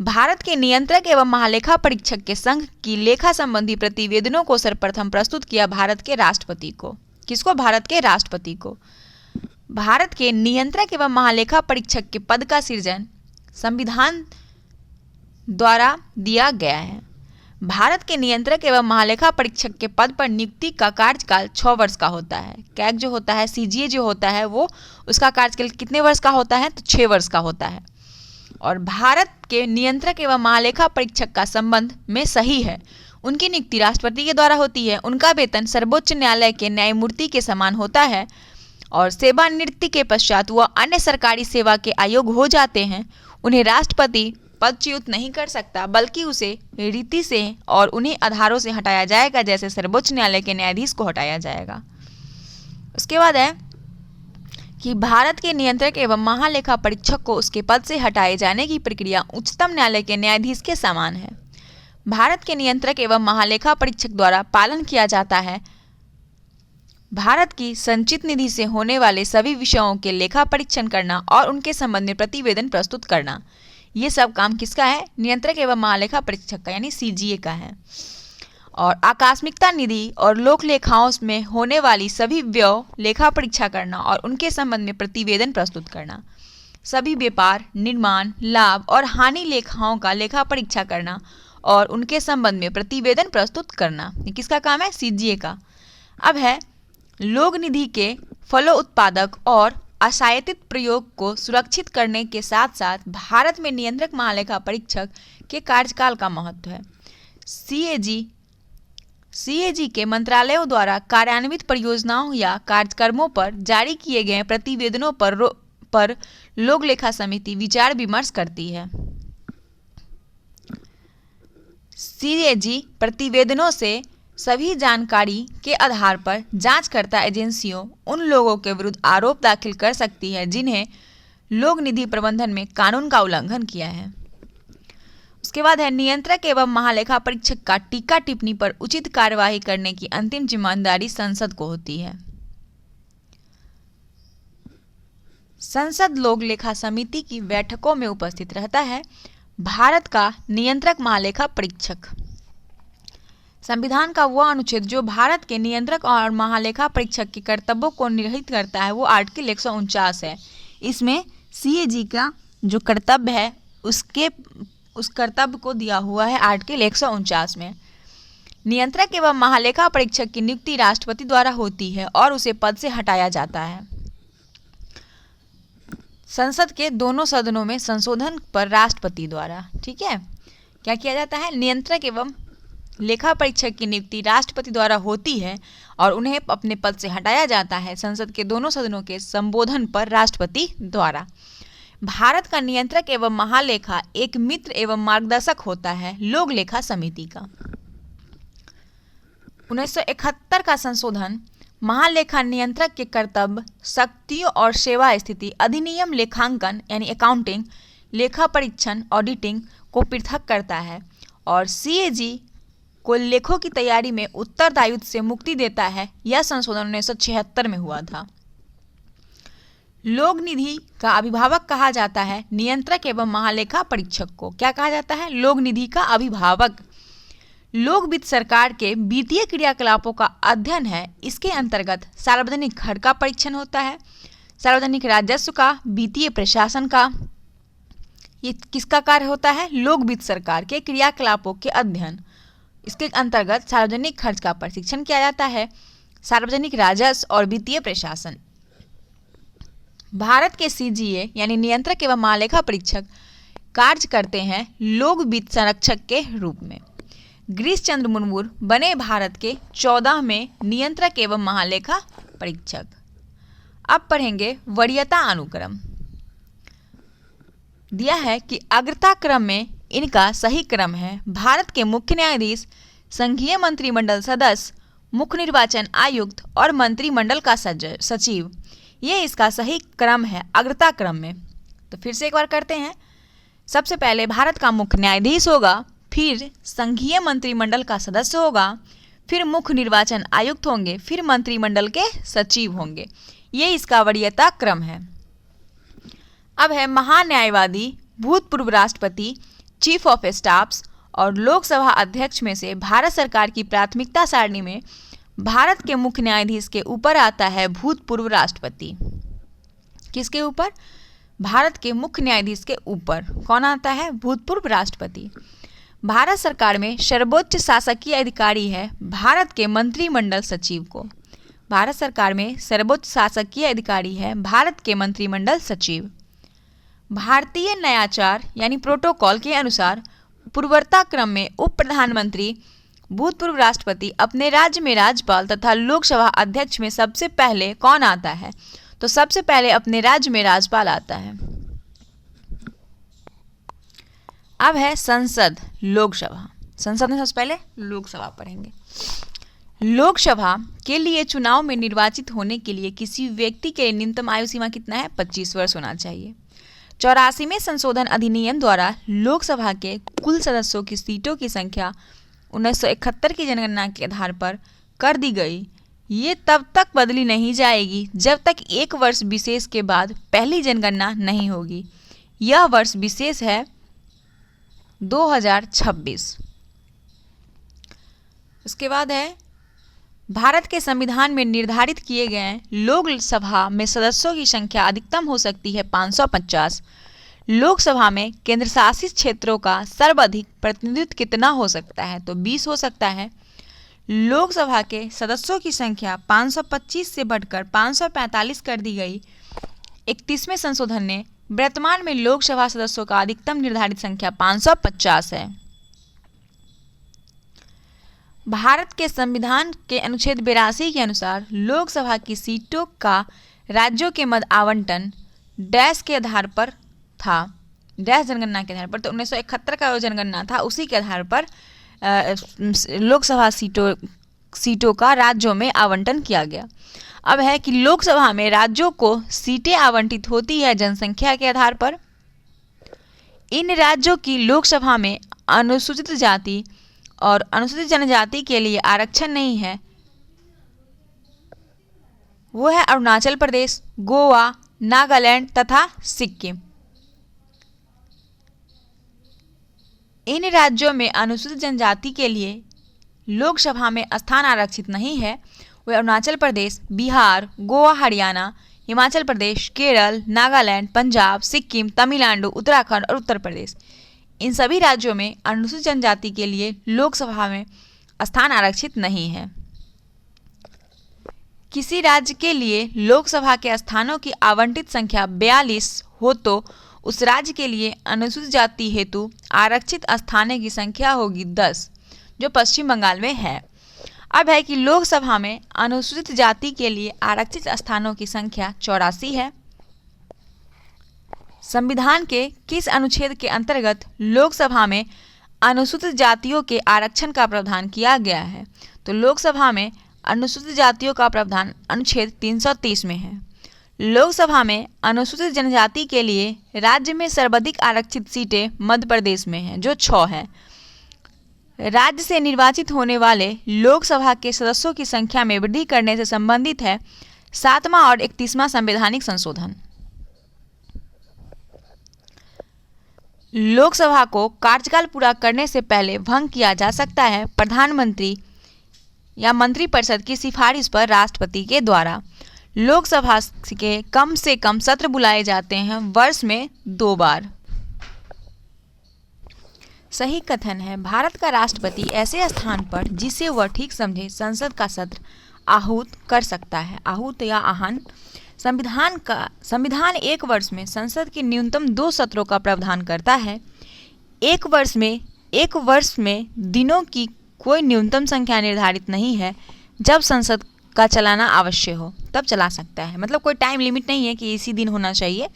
भारत के नियंत्रक एवं महालेखा परीक्षक के संघ की लेखा संबंधी प्रतिवेदनों को सर्वप्रथम प्रस्तुत किया भारत के राष्ट्रपति को। किसको? भारत के राष्ट्रपति को। भारत के नियंत्रक एवं महालेखा परीक्षक के पद का सृजन संविधान द्वारा दिया गया है। भारत के नियंत्रक एवं महालेखा परीक्षक के पद पर नियुक्ति का कार्यकाल 6 वर्ष का होता है। कैग जो होता है, सीजीए जो होता है, वो उसका कार्यकाल कितने वर्ष का होता है? तो 6 वर्ष का होता है। और भारत के नियंत्रक एवं महालेखा परीक्षक का संबंध में सही है। उनकी नियुक्ति राष्ट्रपति के द्वारा होती है। उनका वेतन सर्वोच्च न्यायालय के न्यायमूर्ति के समान होता है और सेवानिवृत्ति के पश्चात वह अन्य सरकारी सेवा के अयोग्य हो जाते हैं। उन्हें राष्ट्रपति पदच्युत नहीं कर सकता, बल्कि उसे रीति से और उन्हीं आधारों से हटाया जाएगा जैसे सर्वोच्च न्यायालय के न्यायाधीश को हटाया जाएगा। उसके बाद है कि भारत के नियंत्रक एवं महालेखा परीक्षक को उसके पद से हटाए जाने की प्रक्रिया उच्चतम न्यायालय के न्यायाधीश के समान है। भारत के नियंत्रक एवं महालेखा परीक्षक द्वारा पालन किया जाता है भारत की संचित निधि से होने वाले सभी विषयों के लेखा परीक्षण करना और उनके संबंध में प्रतिवेदन प्रस्तुत करना। ये सब काम किसका है? नियंत्रक एवं महालेखा परीक्षक का, यानी सीजीए का है। और आकस्मिकता निधि और लोक लेखाओं में होने वाली सभी व्यय लेखा परीक्षा करना और उनके संबंध में प्रतिवेदन प्रस्तुत करना। सभी व्यापार, निर्माण, लाभ और हानि लेखाओं का लेखा परीक्षा करना और उनके संबंध में प्रतिवेदन प्रस्तुत करना। ये किसका काम है? सीजीए का। अब है लोक निधि के फलोत्पादक और आशातीत प्रयोग को सुरक्षित करने के साथ साथ भारत में नियंत्रक महालेखा परीक्षक के कार्यकाल का महत्व है। सीएजी के मंत्रालयों द्वारा कार्यान्वित परियोजनाओं या कार्यक्रमों पर जारी किए गए प्रतिवेदनों पर लोक लेखा समिति विचार विमर्श करती है। सीएजी प्रतिवेदनों से सभी जानकारी के आधार पर जांचकर्ता एजेंसियों उन लोगों के विरुद्ध आरोप दाखिल कर सकती है जिन्हें लोक निधि प्रबंधन में कानून का उल्लंघन किया है। उसके बाद है नियंत्रक एवं महालेखा परीक्षक का टीका टिप्पणी पर उचित कार्यवाही करने की अंतिम जिम्मेदारी संसद को होती है। संसद लोक लेखा समिति की बैठकों में उपस्थित रहता है भारत का नियंत्रक महालेखा परीक्षक। संविधान का वह अनुच्छेद जो भारत के नियंत्रक और महालेखा परीक्षक के कर्तव्यों को निर्धारित करता है वो आर्टिकल 149 है। इसमें सीएजी का जो कर्तव्य है उस कर्तव्य को दिया हुआ है आर्टिकल 149 में। नियंत्रक एवं महालेखा परीक्षक की नियुक्ति राष्ट्रपति द्वारा होती है और उसे पद से हटाया जाता है। संसद के दोनों सदनों में संशोधन पर राष्ट्रपति द्वारा, ठीक है, क्या किया जाता है? नियंत्रक एवं लेखा परीक्षक की नियुक्ति राष्ट्रपति द्वारा होती है और उन्हें अपने पद से हटाया जाता है संसद के दोनों सदनों के संबोधन पर राष्ट्रपति द्वारा। भारत का नियंत्रक एवं महालेखा एक मित्र एवं मार्गदर्शक होता है लोक लेखा समिति का। 1971 का संशोधन महालेखा नियंत्रक के कर्तव्य, शक्तियों और सेवा स्थिति अधिनियम लेखांकन यानी अकाउंटिंग, लेखा परीक्षण ऑडिटिंग को पृथक करता है और सीएजी को लेखों की तैयारी में उत्तरदायित्व से मुक्ति देता है। यह संशोधन 1976 में हुआ था। लोक निधि का अभिभावक कहा जाता है नियंत्रक एवं महालेखा परीक्षक को। क्या कहा जाता है? लोक निधि का अभिभावक। लोक वित्त सरकार के वित्तीय क्रियाकलापों का अध्ययन है। इसके अंतर्गत सार्वजनिक खर्च का परीक्षण होता है, सार्वजनिक राजस्व का, वित्तीय प्रशासन का। ये किसका कार्य होता है? लोक वित्त सरकार के क्रियाकलापों के अध्ययन। इसके अंतर्गत सार्वजनिक खर्च का परीक्षण किया जाता है, सार्वजनिक राजस्व और वित्तीय प्रशासन। भारत के सीजीए यानी नियंत्रक एवं महालेखा परीक्षक कार्य करते हैं लोक वित्त संरक्षक के रूप में। गिरीश चंद्र मुर्मू बने भारत के 14वें नियंत्रक एवं महालेखा परीक्षक। अब पढ़ेंगे वरीयता अनुक्रम। दिया है कि अग्रता क्रम में इनका सही क्रम है भारत के मुख्य न्यायाधीश, संघीय मंत्रिमंडल सदस्य, मुख्य निर्वाचन आयुक्त और मंत्रिमंडल का सचिव। ये इसका सही क्रम है अग्रता क्रम में। तो फिर से एक बार करते हैं। सबसे पहले भारत का मुख्य न्यायाधीश होगा, फिर संघीय मंत्रिमंडल का सदस्य होगा, फिर मुख्य निर्वाचन आयुक्त होंगे, फिर मंत्रिमंडल के सचिव होंगे। ये इसका वरीयता क्रम है। अब है महान्यायवादी, भूतपूर्व राष्ट्रपति, चीफ ऑफ स्टाफ्स और लोकसभा अध्यक्ष में से भारत सरकार की प्राथमिकता सारणी में भारत के मुख्य न्यायाधीश के ऊपर आता है भूतपूर्व राष्ट्रपति। किसके ऊपर? भारत के मुख्य न्यायाधीश के ऊपर कौन आता है? भूतपूर्व राष्ट्रपति। भारत सरकार में सर्वोच्च शासकीय अधिकारी है भारत के मंत्रिमंडल सचिव को। भारत सरकार में सर्वोच्च शासकीय अधिकारी है भारत के मंत्रिमंडल सचिव। भारतीय नयाचार यानी प्रोटोकॉल के अनुसार पूर्वता क्रम में उप प्रधानमंत्री, भूतपूर्व राष्ट्रपति, अपने राज्य में राज्यपाल तथा लोकसभा अध्यक्ष में सबसे पहले कौन आता है? तो सबसे पहले अपने राज्य में राज्यपाल आता है। अब है संसद, लोकसभा। संसद में सबसे पहले लोकसभा पढ़ेंगे। लोकसभा के लिए चुनाव में निर्वाचित होने के लिए किसी व्यक्ति के लिए न्यूनतम आयु सीमा कितना है? 25 वर्ष होना चाहिए। 84वें संशोधन अधिनियम द्वारा लोकसभा के कुल सदस्यों की सीटों की संख्या 1971 की जनगणना के आधार पर कर दी गई। ये तब तक बदली नहीं जाएगी जब तक एक वर्ष विशेष के बाद पहली जनगणना नहीं होगी। यह वर्ष विशेष है 2026। उसके बाद है भारत के संविधान में निर्धारित किए गए लोकसभा में सदस्यों की संख्या अधिकतम हो सकती है 550। लोकसभा में केंद्र शासित क्षेत्रों का सर्वाधिक प्रतिनिधित्व कितना हो सकता है? तो 20 हो सकता है। लोकसभा के सदस्यों की संख्या 525 से बढ़कर 545 कर दी गई। 31वें संशोधन ने वर्तमान में लोकसभा सदस्यों का अधिकतम निर्धारित संख्या 550 है। भारत के संविधान के अनुच्छेद 82 के अनुसार लोकसभा की सीटों का राज्यों के मध्य आवंटन डैश के आधार पर था, डैश जनगणना के आधार पर। तो 1971 का जो जनगणना था उसी के आधार पर लोकसभा सीटों का राज्यों में आवंटन किया गया। अब है कि लोकसभा में राज्यों को सीटें आवंटित होती है जनसंख्या के आधार पर। इन राज्यों की लोकसभा में अनुसूचित जाति और अनुसूचित जनजाति के लिए आरक्षण नहीं है। वो है अरुणाचल प्रदेश, गोवा, नागालैंड तथा सिक्किम। इन राज्यों में अनुसूचित जनजाति के लिए लोकसभा में स्थान आरक्षित नहीं है। वे अरुणाचल प्रदेश, बिहार, गोवा, हरियाणा, हिमाचल प्रदेश, केरल, नागालैंड, पंजाब, सिक्किम, तमिलनाडु, उत्तराखंड और उत्तर प्रदेश। इन सभी राज्यों में अनुसूचित जनजाति के लिए लोकसभा में स्थान आरक्षित नहीं है। किसी राज्य के लिए लोकसभा के स्थानों की आवंटित संख्या 42 हो तो उस राज्य के लिए अनुसूचित जाति हेतु आरक्षित स्थानों की संख्या होगी 10, जो पश्चिम बंगाल में है। अब है कि लोकसभा में अनुसूचित जाति के लिए आरक्षित स्थानों की संख्या 84 है। संविधान के किस अनुच्छेद के अंतर्गत लोकसभा में अनुसूचित जातियों के आरक्षण का प्रावधान किया गया है? तो लोकसभा में अनुसूचित जातियों का प्रावधान अनुच्छेद 330 में है। लोकसभा में अनुसूचित जनजाति के लिए राज्य में सर्वाधिक आरक्षित सीटें मध्य प्रदेश में हैं, जो 6 हैं। राज्य से निर्वाचित होने वाले लोकसभा के सदस्यों की संख्या में वृद्धि करने से संबंधित है 7वां और 31वां संवैधानिक संशोधन। लोकसभा को कार्यकाल पूरा करने से पहले भंग किया जा सकता है प्रधानमंत्री या मंत्रिपरिषद की सिफारिश पर राष्ट्रपति के द्वारा। लोकसभा के कम से कम सत्र बुलाए जाते हैं वर्ष में 2 बार। सही कथन है, भारत का राष्ट्रपति ऐसे स्थान पर जिसे वह ठीक समझे संसद का सत्र आहूत कर सकता है। आहूत या आहन। संविधान एक वर्ष में संसद के न्यूनतम 2 सत्रों का प्रावधान करता है। एक वर्ष में दिनों की कोई न्यूनतम संख्या निर्धारित नहीं है। जब संसद का चलाना आवश्यक हो तब चला सकता है। मतलब कोई टाइम लिमिट नहीं है कि इसी दिन होना चाहिए,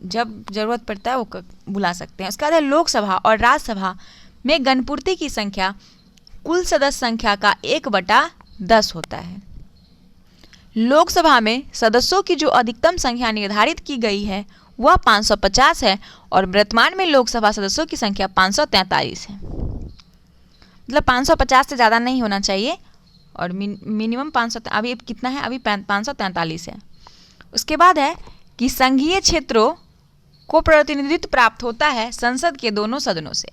जब जरूरत पड़ता है वो बुला सकते हैं। उसके बाद है लोकसभा और राज्यसभा में गणपूर्ति की संख्या कुल सदस्य संख्या का 1/10 होता है। लोकसभा में सदस्यों की जो अधिकतम संख्या निर्धारित की गई है वह 550 है और वर्तमान में लोकसभा सदस्यों की संख्या 543 है। मतलब 550 से ज़्यादा नहीं होना चाहिए और मिनिमम 500। अभी कितना है? अभी 543 है। उसके बाद है कि संघीय क्षेत्रों को प्रतिनिधित्व प्राप्त होता है संसद के दोनों सदनों से।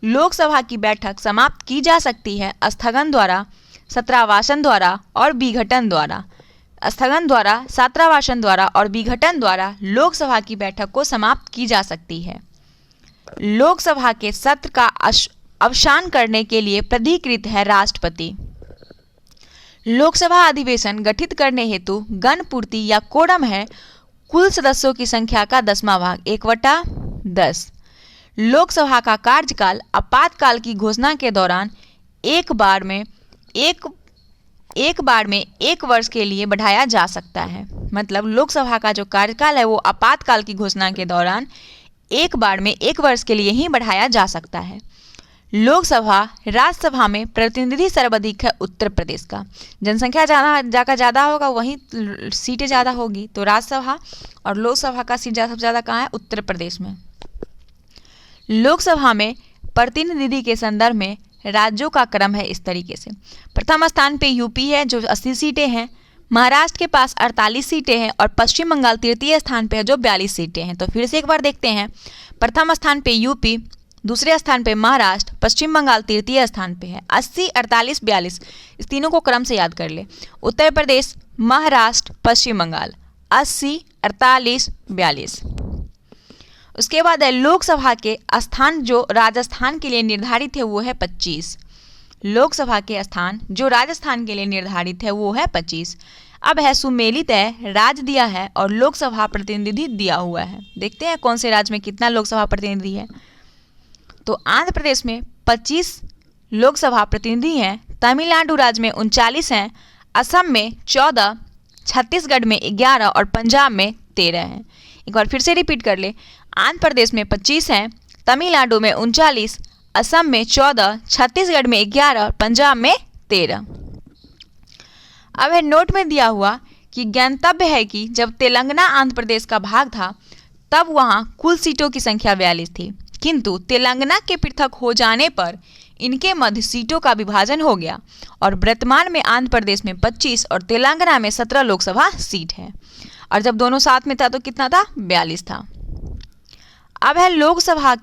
लोकसभा की बैठक समाप्त की जा सकती है स्थगन द्वारा, सत्रावासन द्वारा और विघटन द्वारा। स्थगन द्वारा, सत्रावासन द्वारा और विघटन द्वारा लोकसभा की बैठक को समाप्त की जा सकती है। लोकसभा के सत्र का अवसान करने के लिए प्राधिकृत है राष्ट्रपति। लोकसभा अधिवेशन गठित करने हेतु गणपूर्ति या कोरम है कुल सदस्यों की संख्या का 10वां भाग 1/10। लोकसभा का कार्यकाल आपातकाल की घोषणा के दौरान एक बार में एक वर्ष के लिए बढ़ाया जा सकता है। मतलब लोकसभा का जो कार्यकाल है वो आपातकाल की घोषणा के दौरान एक बार में 1 वर्ष के लिए ही बढ़ाया जा सकता है। लोकसभा राज्यसभा में प्रतिनिधि सर्वाधिक है उत्तर प्रदेश का। जनसंख्या ज़्यादा होगा वहीं सीटें ज़्यादा होगी, तो राज्यसभा और लोकसभा का सीट सबसे ज़्यादा कहाँ है? उत्तर प्रदेश में। लोकसभा में प्रतिनिधि के संदर्भ में राज्यों का क्रम है इस तरीके से। प्रथम स्थान पे यूपी है जो 80 सीटें हैं, महाराष्ट्र के पास 48 सीटें हैं और पश्चिम बंगाल तृतीय स्थान पे है जो 42 सीटें हैं। तो फिर से एक बार देखते हैं, प्रथम स्थान पे यूपी, दूसरे स्थान पे महाराष्ट्र, पश्चिम बंगाल तृतीय स्थान पे है। 80, 48, 42 इस तीनों को क्रम से याद कर ले। उत्तर प्रदेश, महाराष्ट्र, पश्चिम बंगाल 80, 48, 42। उसके बाद है लोकसभा के स्थान जो राजस्थान के लिए निर्धारित है वो है 25। लोकसभा के स्थान जो राजस्थान के लिए निर्धारित है वो है 25। अब है सुमेलित है, राज्य दिया है और लोकसभा प्रतिनिधि दिया हुआ है। देखते हैं कौन से राज्य में कितना लोकसभा प्रतिनिधि है। तो आंध्र प्रदेश में 25 लोकसभा प्रतिनिधि हैं, तमिलनाडु राज्य में 39 हैं, असम में 14, छत्तीसगढ़ में 11 और पंजाब में 13 हैं। एक बार फिर से रिपीट कर ले, आंध्र प्रदेश में 25 हैं, तमिलनाडु में 39, असम में 14, छत्तीसगढ़ में 11 और पंजाब में 13। अब है नोट में दिया हुआ कि ज्ञातव्य है कि जब तेलंगाना आंध्र प्रदेश का भाग था तब वहां कुल सीटों की संख्या 42 थी, किंतु तेलंगाना के पृथक हो जाने पर इनके मध्य सीटों का विभाजन हो गया और वर्तमान में आंध्र प्रदेश में 25 और तेलंगाना में 17 लोकसभा सीट है। और जब दोनों साथ में था तो कितना था? 42 था। अब है लोकसभा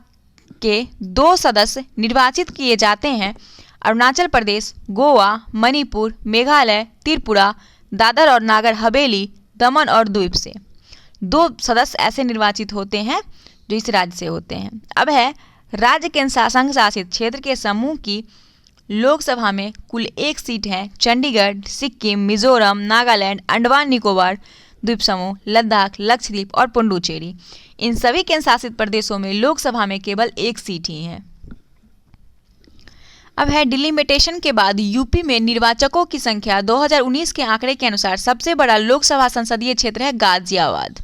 के 2 सदस्य निर्वाचित किए जाते हैं अरुणाचल प्रदेश, गोवा, मणिपुर, मेघालय, त्रिपुरा, दादर और नागर हवेली, दमन और द्वीप से। 2 सदस्य ऐसे निर्वाचित होते हैं जो इस राज्य से होते हैं। अब है राज्य केंद्र संघ शासित क्षेत्र के समूह की लोकसभा में कुल 1 सीट है। चंडीगढ़, सिक्किम, मिजोरम, नागालैंड, अंडमान निकोबार द्वीप समूह, लद्दाख, लक्षद्वीप और पुडुचेरी, इन सभी केंद्र शासित प्रदेशों में लोकसभा में केवल 1 सीट ही है। अब है डिलिमिटेशन के बाद यूपी में निर्वाचकों की संख्या 2019 के आंकड़े के अनुसार सबसे बड़ा लोकसभा संसदीय क्षेत्र है गाजियाबाद।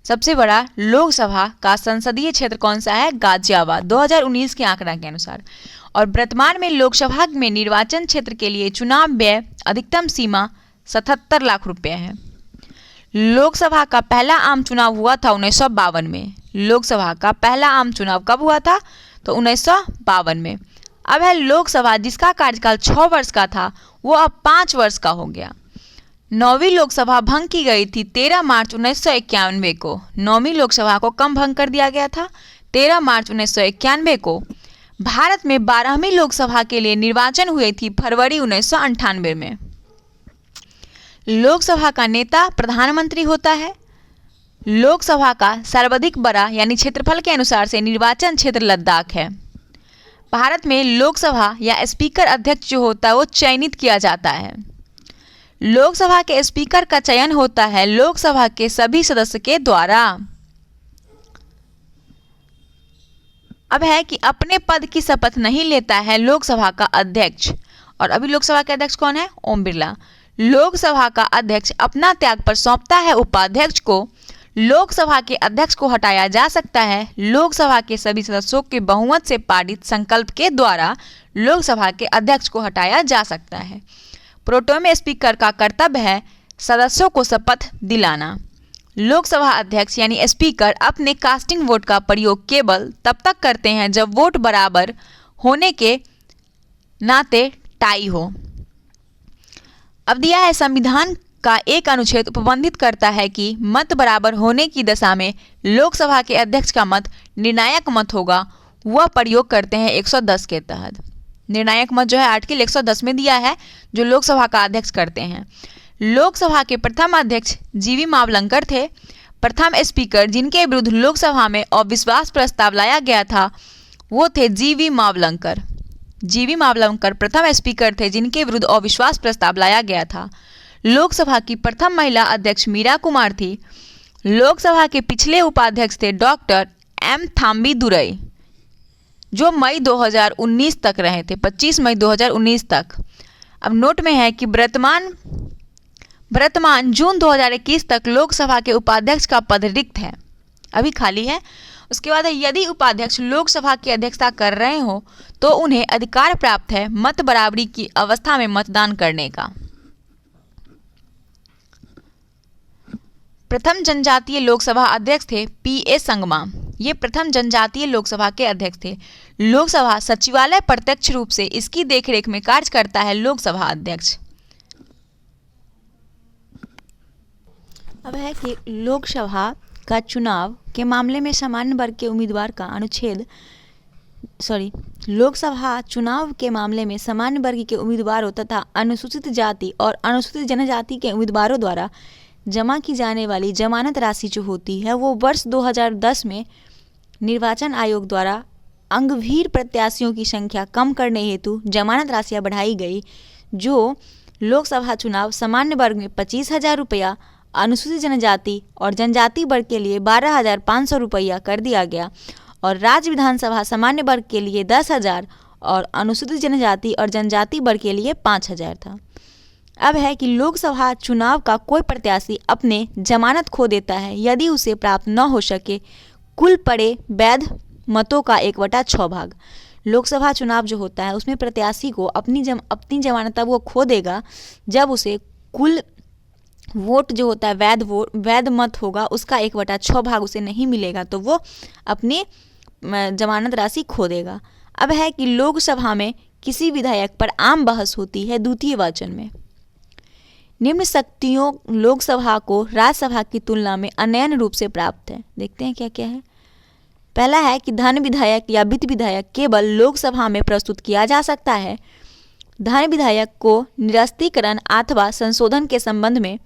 सबसे बड़ा लोकसभा का संसदीय क्षेत्र कौन सा है? गाजियाबाद, 2019 के आंकड़ा के अनुसार। और वर्तमान में लोकसभा में निर्वाचन क्षेत्र के लिए चुनाव व्यय अधिकतम सीमा 77 लाख रुपए है। लोकसभा का पहला आम चुनाव हुआ था 1952 में। लोकसभा का पहला आम चुनाव कब हुआ था? तो 1952 में। अब है लोकसभा जिसका कार्यकाल 6 वर्ष का था वो अब 5 वर्ष का हो गया। 9वीं लोकसभा भंग की गई थी 13 मार्च 1991 को। 9वीं लोकसभा को कम भंग कर दिया गया था 13 मार्च 1991 को। भारत में 12वीं लोकसभा के लिए निर्वाचन हुए थी फरवरी 1998 में। लोकसभा का नेता प्रधानमंत्री होता है। लोकसभा का सर्वाधिक बड़ा यानी क्षेत्रफल के अनुसार से निर्वाचन क्षेत्र लद्दाख है। भारत में लोकसभा या स्पीकर अध्यक्ष जो होता है वो चयनित किया जाता है। लोकसभा के स्पीकर का चयन होता है लोकसभा के सभी सदस्य के द्वारा। अब है कि अपने पद की शपथ नहीं लेता है लोकसभा का अध्यक्ष, और अभी लोकसभा के अध्यक्ष कौन है? ओम बिरला। लोकसभा का अध्यक्ष अपना त्याग पर सौंपता है उपाध्यक्ष को। लोकसभा के अध्यक्ष को हटाया जा सकता है लोकसभा के सभी सदस्यों के बहुमत से पारित संकल्प के द्वारा। लोकसभा के अध्यक्ष को हटाया जा सकता है। प्रोटेम स्पीकर का कर्तव्य है सदस्यों को शपथ दिलाना। लोकसभा अध्यक्ष यानी स्पीकर अपने कास्टिंग वोट का प्रयोग केवल तब तक करते हैं जब वोट बराबर होने के नाते टाई हो। अब दिया है संविधान का एक अनुच्छेद उपबंधित करता है कि मत बराबर होने की दशा में लोकसभा के अध्यक्ष का मत निर्णायक मत होगा। वह प्रयोग करते हैं 110 के तहत। निर्णायक मत जो है आर्टिकल 110 में दिया है जो लोकसभा का अध्यक्ष करते हैं। लोकसभा के प्रथम अध्यक्ष जीवी मावलंकर थे। प्रथम स्पीकर जिनके विरुद्ध लोकसभा में अविश्वास प्रस्ताव लाया गया था वो थे जीवी मावलंकर। जीवी मावलंकर प्रथम स्पीकर थे जिनके विरुद्ध अविश्वास प्रस्ताव लाया गया था। लोकसभा की प्रथम महिला अध्यक्ष मीरा कुमार थी। लोकसभा के पिछले उपाध्यक्ष थे डॉक्टर एम थाम्बी दुरई जो मई 2019 तक रहे थे, 25 मई 2019 तक। अब नोट में है कि वर्तमान जून 2021 तक लोकसभा के उपाध्यक्ष का पद रिक्त है, अभी खाली है। उसके बाद है यदि उपाध्यक्ष लोकसभा की अध्यक्षता कर रहे हो तो उन्हें अधिकार प्राप्त है मत बराबरी की अवस्था में मतदान करने का। प्रथम जनजातीय लोकसभा अध्यक्ष थे P.A. संगमा। ये प्रथम जनजातीय लोकसभा के अध्यक्ष थे। लोकसभा सचिवालय प्रत्यक्ष रूप से इसकी देखरेख में कार्य करता है लोकसभा अध्यक्ष। अब है कि लोकसभा का चुनाव के मामले में सामान्य वर्ग के उम्मीदवार का लोकसभा चुनाव के मामले में सामान्य वर्ग के उम्मीदवारों तथा अनुसूचित जाति और अनुसूचित जनजाति के उम्मीदवारों द्वारा जमा की जाने वाली जमानत राशि जो होती है वो वर्ष 2010 में निर्वाचन आयोग द्वारा अंगभीर प्रत्याशियों की संख्या कम करने हेतु जमानत राशियाँ बढ़ाई गई, जो लोकसभा चुनाव सामान्य वर्ग में 25,000 रुपया, अनुसूचित जनजाति और जनजाति वर्ग के लिए 12,500 रुपया कर दिया गया और राज्य विधानसभा सामान्य वर्ग के लिए 10,000 और अनुसूचित जनजाति और जनजाति वर्ग के लिए 5,000 था। अब है कि लोकसभा चुनाव का कोई प्रत्याशी अपने जमानत खो देता है यदि उसे प्राप्त न हो सके कुल पड़े वैध मतों का 1/6 भाग। लोकसभा चुनाव जो होता है उसमें प्रत्याशी को अपनी जमानत वो खो देगा जब उसे कुल वोट जो होता है वैध मत होगा उसका 1/6 भाग उसे नहीं मिलेगा तो वो अपनी जमानत राशि खो देगा। अब है कि लोकसभा में किसी विधायक पर आम बहस होती है द्वितीय वाचन में। निम्न शक्तियों लोकसभा को राज्यसभा की तुलना में अनन्य रूप से प्राप्त है। देखते हैं क्या क्या है। पहला है कि धन विधायक या वित्त विधायक केवल लोकसभा में प्रस्तुत किया जा सकता है। धन विधायक को निरस्तीकरण अथवा संशोधन के संबंध में,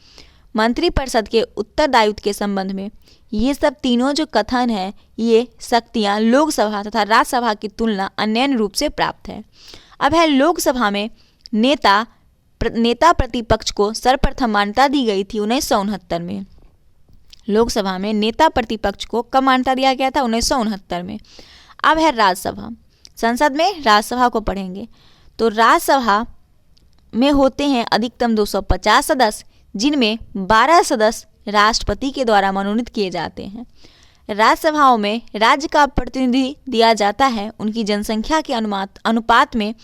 मंत्रिपरिषद के उत्तरदायित्व के संबंध में, ये सब तीनों जो कथन है ये शक्तियाँ लोकसभा तथा राज्यसभा की तुलना अनन्य रूप से प्राप्त है। अब है लोकसभा में नेता प्रतिपक्ष को सर्वप्रथम मान्यता दी गई थी 1969 में। लोकसभा में नेता प्रतिपक्ष को कब मान्यता दिया गया था? 1969 में। अब है राज्यसभा। संसद में राज्यसभा को पढ़ेंगे तो राज्यसभा में होते हैं अधिकतम 250 सदस्य, जिनमें 12 सदस्य राष्ट्रपति के द्वारा मनोनीत किए जाते हैं। राज्यसभाओं में राज्य का प्रतिनिधि दिया जाता है उनकी जनसंख्या के अनुपात में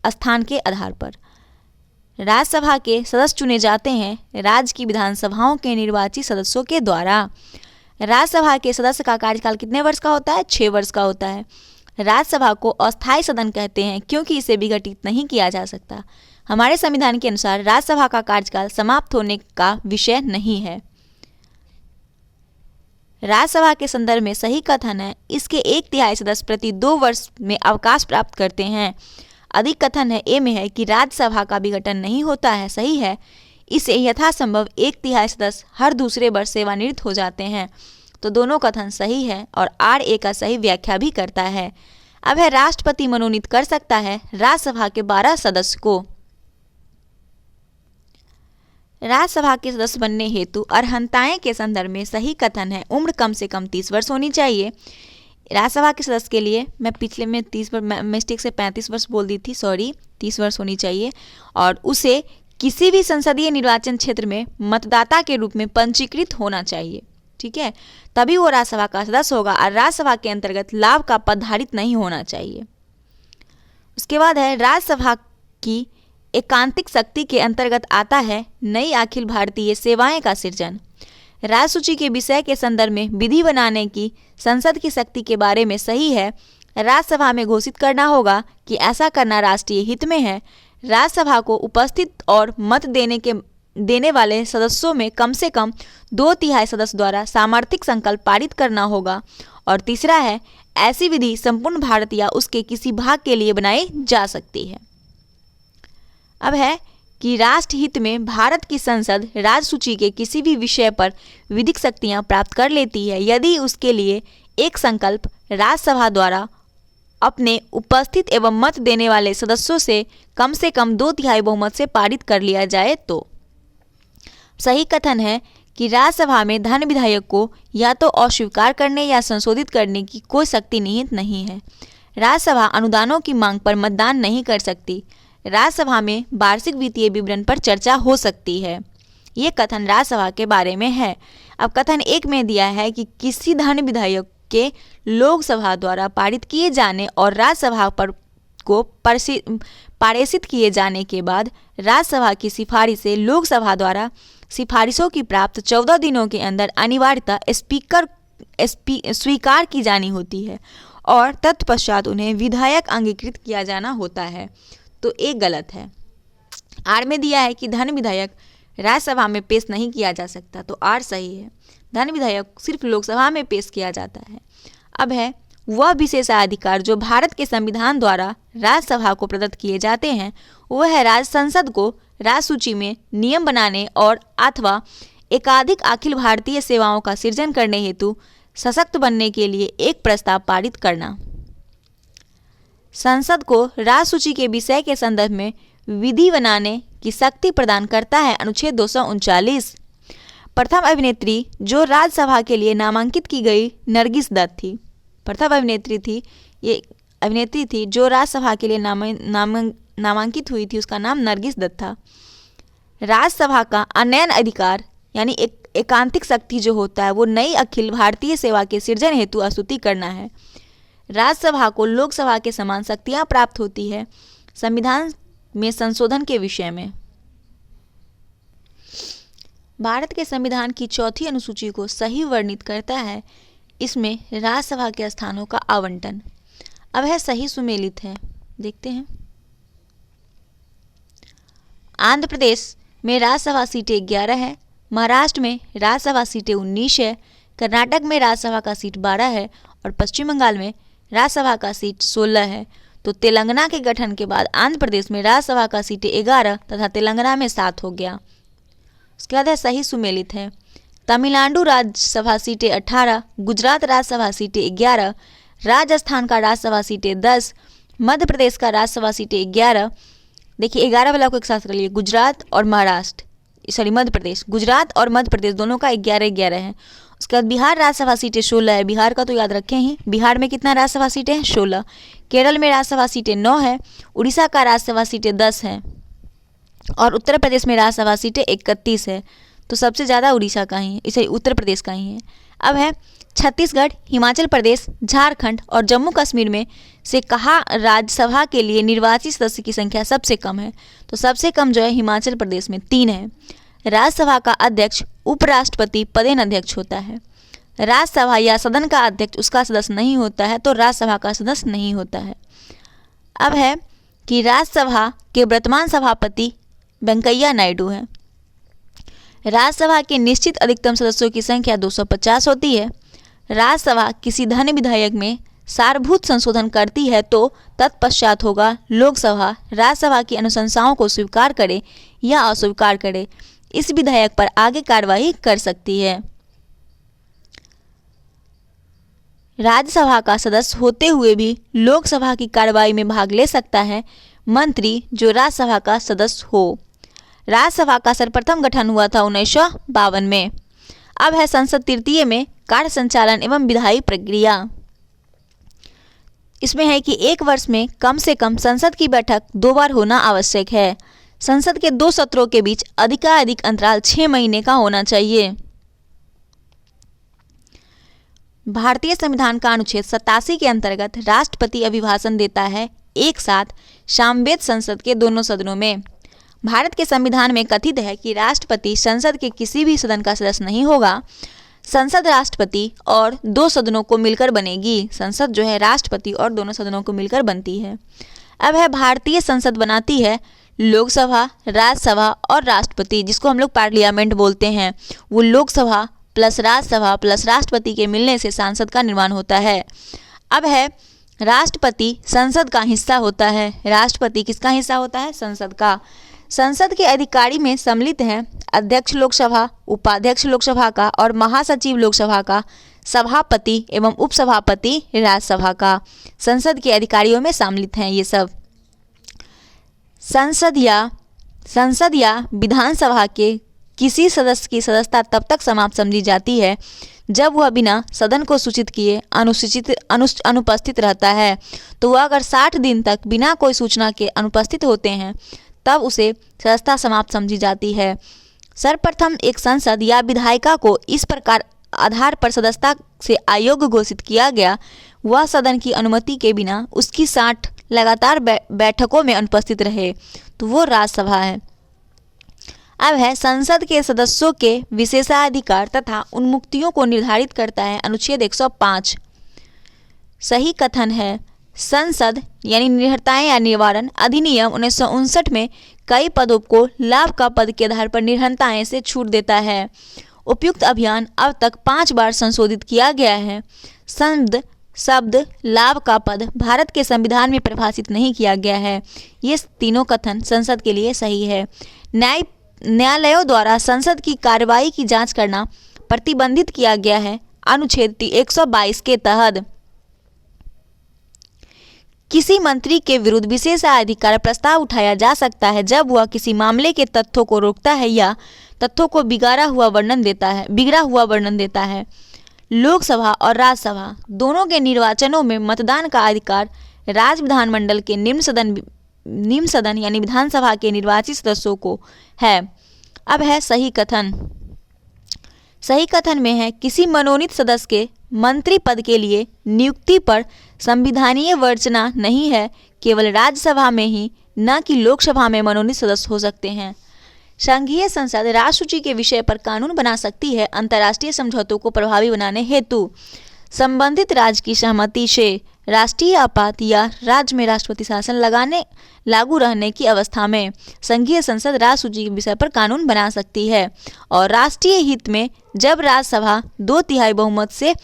स्थान के आधार पर। राज्यसभा के सदस्य चुने जाते हैं राज्य की विधानसभाओं के निर्वाचित सदस्यों के द्वारा। राज्यसभा के सदस्य का कार्यकाल कितने वर्ष का होता है? 6 वर्ष का होता है। राज्यसभा को अस्थायी सदन कहते हैं क्योंकि इसे विघटित नहीं किया जा सकता। हमारे संविधान के अनुसार राज्यसभा का कार्यकाल समाप्त होने का विषय नहीं है। राज्यसभा के संदर्भ में सही कथन है इसके 1/3 सदस्य प्रति 2 वर्ष में अवकाश प्राप्त करते हैं। अधिक कथन है ए में है कि राज्यसभा का विघटन नहीं होता है। सही है, इसे यथासंभव 1/3 सदस्य हर दूसरे वर्ष सेवानिवृत्त हो जाते हैं। तो दोनों कथन सही है और RA का सही व्याख्या भी करता है। अब है राष्ट्रपति मनोनीत कर सकता है राज्यसभा के 12 सदस्य को। राज्यसभा के सदस्य बनने हेतु अर्हताएं के संदर्भ में सही कथन है उम्र कम से कम 30 वर्ष होनी चाहिए। राज्यसभा के सदस्य के लिए मैं पिछले में 30 वर्ष मिस्टेक से 35 वर्ष बोल दी थी, 30 वर्ष होनी चाहिए और उसे किसी भी संसदीय निर्वाचन क्षेत्र में मतदाता के रूप में पंजीकृत होना चाहिए। ठीक है, तभी वो राज्यसभा का सदस्य होगा और राज्यसभा के अंतर्गत लाभ का पद धारित नहीं होना चाहिए। उसके बाद है राज्यसभा की एकांतिक शक्ति के अंतर्गत आता है नई अखिल भारतीय सेवाएं का सृजन। राज्य सूची के विषय के संदर्भ में विधि बनाने की संसद की शक्ति के बारे में सही है। राज्यसभा में घोषित करना होगा कि ऐसा करना राष्ट्रीय हित में है। राज्यसभा को उपस्थित और मत देने वाले सदस्यों में कम से कम 2/3 सदस्य द्वारा सामर्थ्यिक संकल्प पारित करना होगा। और तीसरा है ऐसी विधि संपूर्ण भारत या उसके किसी भाग के लिए बनाई जा सकती है। अब है कि राष्ट्रहित में भारत की संसद राज्य सूची के किसी भी विषय पर विधिक शक्तियां प्राप्त कर लेती है यदि उसके लिए एक संकल्प राज्यसभा द्वारा अपने उपस्थित एवं मत देने वाले सदस्यों से कम 2/3 बहुमत से पारित कर लिया जाए तो। सही कथन है कि राज्यसभा में धन विधायक को या तो अस्वीकार करने या संशोधित करने की कोई शक्ति निहित नहीं है। राज्यसभा अनुदानों की मांग पर मतदान नहीं कर सकती। राज्यसभा में वार्षिक वित्तीय विवरण पर चर्चा हो सकती है। ये कथन राज्यसभा के बारे में है। अब कथन 1 में दिया है कि किसी धन विधायक के लोकसभा द्वारा पारित किए जाने और राज्यसभा पर को पारित किए जाने के बाद राज्यसभा की सिफारिशें लोकसभा द्वारा सिफारिशों की प्राप्त 14 दिनों के अंदर अनिवार्यतः स्वीकार की जानी होती है और तत्पश्चात उन्हें विधायक अंगीकृत किया जाना होता है। तो एक गलत है। आर में दिया है कि धन विधेयक राज्यसभा में पेश नहीं किया जा सकता, तो आर सही है। धन विधेयक सिर्फ लोकसभा में पेश किया जाता है। अब है वह विशेषाधिकार जो भारत के संविधान द्वारा राज्यसभा को प्रदत्त किए जाते हैं, वह है राज्य संसद को राज्य सूची में नियम बनाने और अथवा एकाधिक अखिल भारतीय सेवाओं का सृजन करने हेतु सशक्त बनने के लिए एक प्रस्ताव पारित करना। संसद को राज्य सूची के विषय के संदर्भ में विधि बनाने की शक्ति प्रदान करता है अनुच्छेद 239। प्रथम अभिनेत्री जो राज्यसभा के लिए नामांकित की गई नरगिस दत्त थी। प्रथम अभिनेत्री थी जो राज्यसभा के लिए नामांकित हुई थी, उसका नाम नरगिस दत्त था। राज्यसभा का अनयन अधिकार यानी एकांतिक शक्ति जो होता है वो नई अखिल भारतीय सेवा के सृजन हेतु स्तुति करना है। राज्यसभा को लोकसभा के समान शक्तियां प्राप्त होती है संविधान में संशोधन के विषय में। भारत के संविधान की चौथी अनुसूची को सही वर्णित करता है। इसमें राज्यसभा के स्थानों का आवंटन अब है सही सुमेलित है। देखते हैं। आंध्र प्रदेश में राज्यसभा सीटें 11 है, महाराष्ट्र में राज्यसभा सीटें 19 है, कर्नाटक में राज्यसभा का सीट 12 है और पश्चिम बंगाल में राज्यसभा का सीट 16 है। तो तेलंगाना के गठन के बाद आंध्र प्रदेश में राज्यसभा का सीटें 11 तथा तेलंगाना में 7 हो गया। उसके बाद है सही सुमेलित है। तमिलनाडु राज्यसभा सीटें 18, गुजरात राज्यसभा सीटें 11, राजस्थान का राज्यसभा सीटें 10, मध्य प्रदेश का राज्यसभा सीटें 11। देखिए 11 वाला को एक साथ कर लिए, गुजरात और मध्य प्रदेश, गुजरात और मध्य प्रदेश दोनों का 11-11 है। उसके बाद बिहार राज्यसभा सीटें 16 है, बिहार का तो याद रखें ही। बिहार में कितना राज्यसभा सीटें हैं? 16। केरल में राज्यसभा सीटें 9 है, उड़ीसा का राज्यसभा सीटें 10 है और उत्तर प्रदेश में राज्यसभा सीटें 31 है। तो सबसे ज़्यादा उड़ीसा का ही है, इसे उत्तर प्रदेश का ही है। अब है छत्तीसगढ़, हिमाचल प्रदेश, झारखंड और जम्मू कश्मीर में से कहा राज्यसभा के लिए निर्वाचित सदस्य की संख्या सबसे कम है। तो सबसे कम जो है हिमाचल प्रदेश में 3 है। राज्यसभा का अध्यक्ष उपराष्ट्रपति पदेन अध्यक्ष होता है। राज्यसभा या सदन का अध्यक्ष उसका सदस्य नहीं होता है, तो राज्यसभा का सदस्य नहीं होता है। अब है कि राज्यसभा के वर्तमान सभापति वेंकैया नायडू हैं। राज्यसभा के निश्चित अधिकतम सदस्यों की संख्या 250 होती है। राज्यसभा किसी धन विधेयक में सारभूत संशोधन करती है तो तत्पश्चात होगा लोकसभा राज्यसभा की अनुशंसाओं को स्वीकार करे या अस्वीकार करे, इस विधेयक पर आगे कार्रवाई कर सकती है। राज्यसभा का सदस्य होते हुए भी लोकसभा की कार्रवाई में भाग ले सकता है मंत्री जो राज्यसभा का सदस्य हो। राज्यसभा का सर्वप्रथम गठन हुआ था 1952 में। अब है संसद तृतीय में कार्य संचालन एवं विधायी प्रक्रिया। इसमें है कि एक वर्ष में कम से कम संसद की बैठक 2 बार होना आवश्यक है। संसद के 2 सत्रों के बीच अधिकाधिक अंतराल 6 महीने का होना चाहिए। भारतीय संविधान का अनुच्छेद 87 के अंतर्गत राष्ट्रपति अभिभाषण देता है एक साथ सामवेद संसद के दोनों सदनों में। भारत के संविधान में कथित है कि राष्ट्रपति संसद के किसी भी सदन का सदस्य नहीं होगा। संसद राष्ट्रपति और 2 सदनों को मिलकर बनेगी। संसद जो है राष्ट्रपति और दोनों सदनों को मिलकर बनती है। अब है भारतीय संसद बनाती है लोकसभा, राज्यसभा और राष्ट्रपति, जिसको हम लोग पार्लियामेंट बोलते हैं। वो लोकसभा प्लस राज्यसभा प्लस राष्ट्रपति के मिलने से सांसद का निर्माण होता है। अब है राष्ट्रपति संसद का हिस्सा होता है। राष्ट्रपति किसका हिस्सा होता है? संसद का। संसद के अधिकारी में सम्मिलित हैं अध्यक्ष लोकसभा, उपाध्यक्ष लोकसभा का और महासचिव लोकसभा का, सभापति एवं उपसभापति राज्यसभा का। संसद के अधिकारियों में सम्मिलित हैं ये सब। संसद या विधानसभा के किसी सदस्य की सदस्यता तब तक समाप्त समझी जाती है जब वह बिना सदन को सूचित किए अनुपस्थित रहता है। तो वह अगर 60 दिन तक बिना कोई सूचना के अनुपस्थित होते हैं तब उसे सदस्यता समाप्त समझी जाती है। सर्वप्रथम एक संसद या विधायिका को इस प्रकार आधार पर सदस्यता से अयोग्य घोषित किया गया, वह सदन की अनुमति के बिना उसकी 60 लगातार बैठकों में अनुपस्थित रहे तो वो राज्यसभा है। अब है संसद के सदस्यों के विशेषाधिकार तथा उन्मुक्तियों को निर्धारित करता है अनुच्छेद 105। सही कथन है संसद यानी निर्भरताएं या निवारण अधिनियम 1959 में कई पदों को लाभ का पद के आधार पर निर्भरताएं से छूट देता है। उपयुक्त अभियान अब तक 5 बार संशोधित किया गया है। शब्द लाभ का पद भारत के संविधान में परिभाषित नहीं किया गया है। ये तीनों कथन संसद के लिए सही है। न्यायालयों द्वारा संसद की कार्रवाई की जांच करना प्रतिबंधित किया गया है अनुच्छेद 122 के तहत। किसी मंत्री के विरुद्ध विशेषाधिकार प्रस्ताव उठाया जा सकता है जब वह किसी मामले के तथ्यों को रोकता है या तथ्यों को बिगड़ा हुआ वर्णन देता है। लोकसभा और राज्यसभा दोनों के निर्वाचनों में मतदान का अधिकार राज्य विधानमंडल के निम्न सदन यानी विधानसभा के निर्वाचित सदस्यों को है। अब है सही कथन। सही कथन में है किसी मनोनीत सदस्य के मंत्री पद के लिए नियुक्ति पर संविधानीय वर्चना नहीं है, केवल राज्यसभा में ही न कि लोकसभा में मनोनीत सदस्य हो सकते हैं। संघीय संसद राज्य सूची के विषय पर कानून बना सकती है अंतर्राष्ट्रीय समझौतों को प्रभावी बनाने हेतु। संबंधित राज्य की सहमति से राष्ट्रीय आपात या राज्य में राष्ट्रपति शासन लागू रहने की अवस्था में संघीय संसद राज्य सूची के विषय पर कानून बना सकती है और राष्ट्रीय हित में जब राज्यसभा 2/3 बहुमत से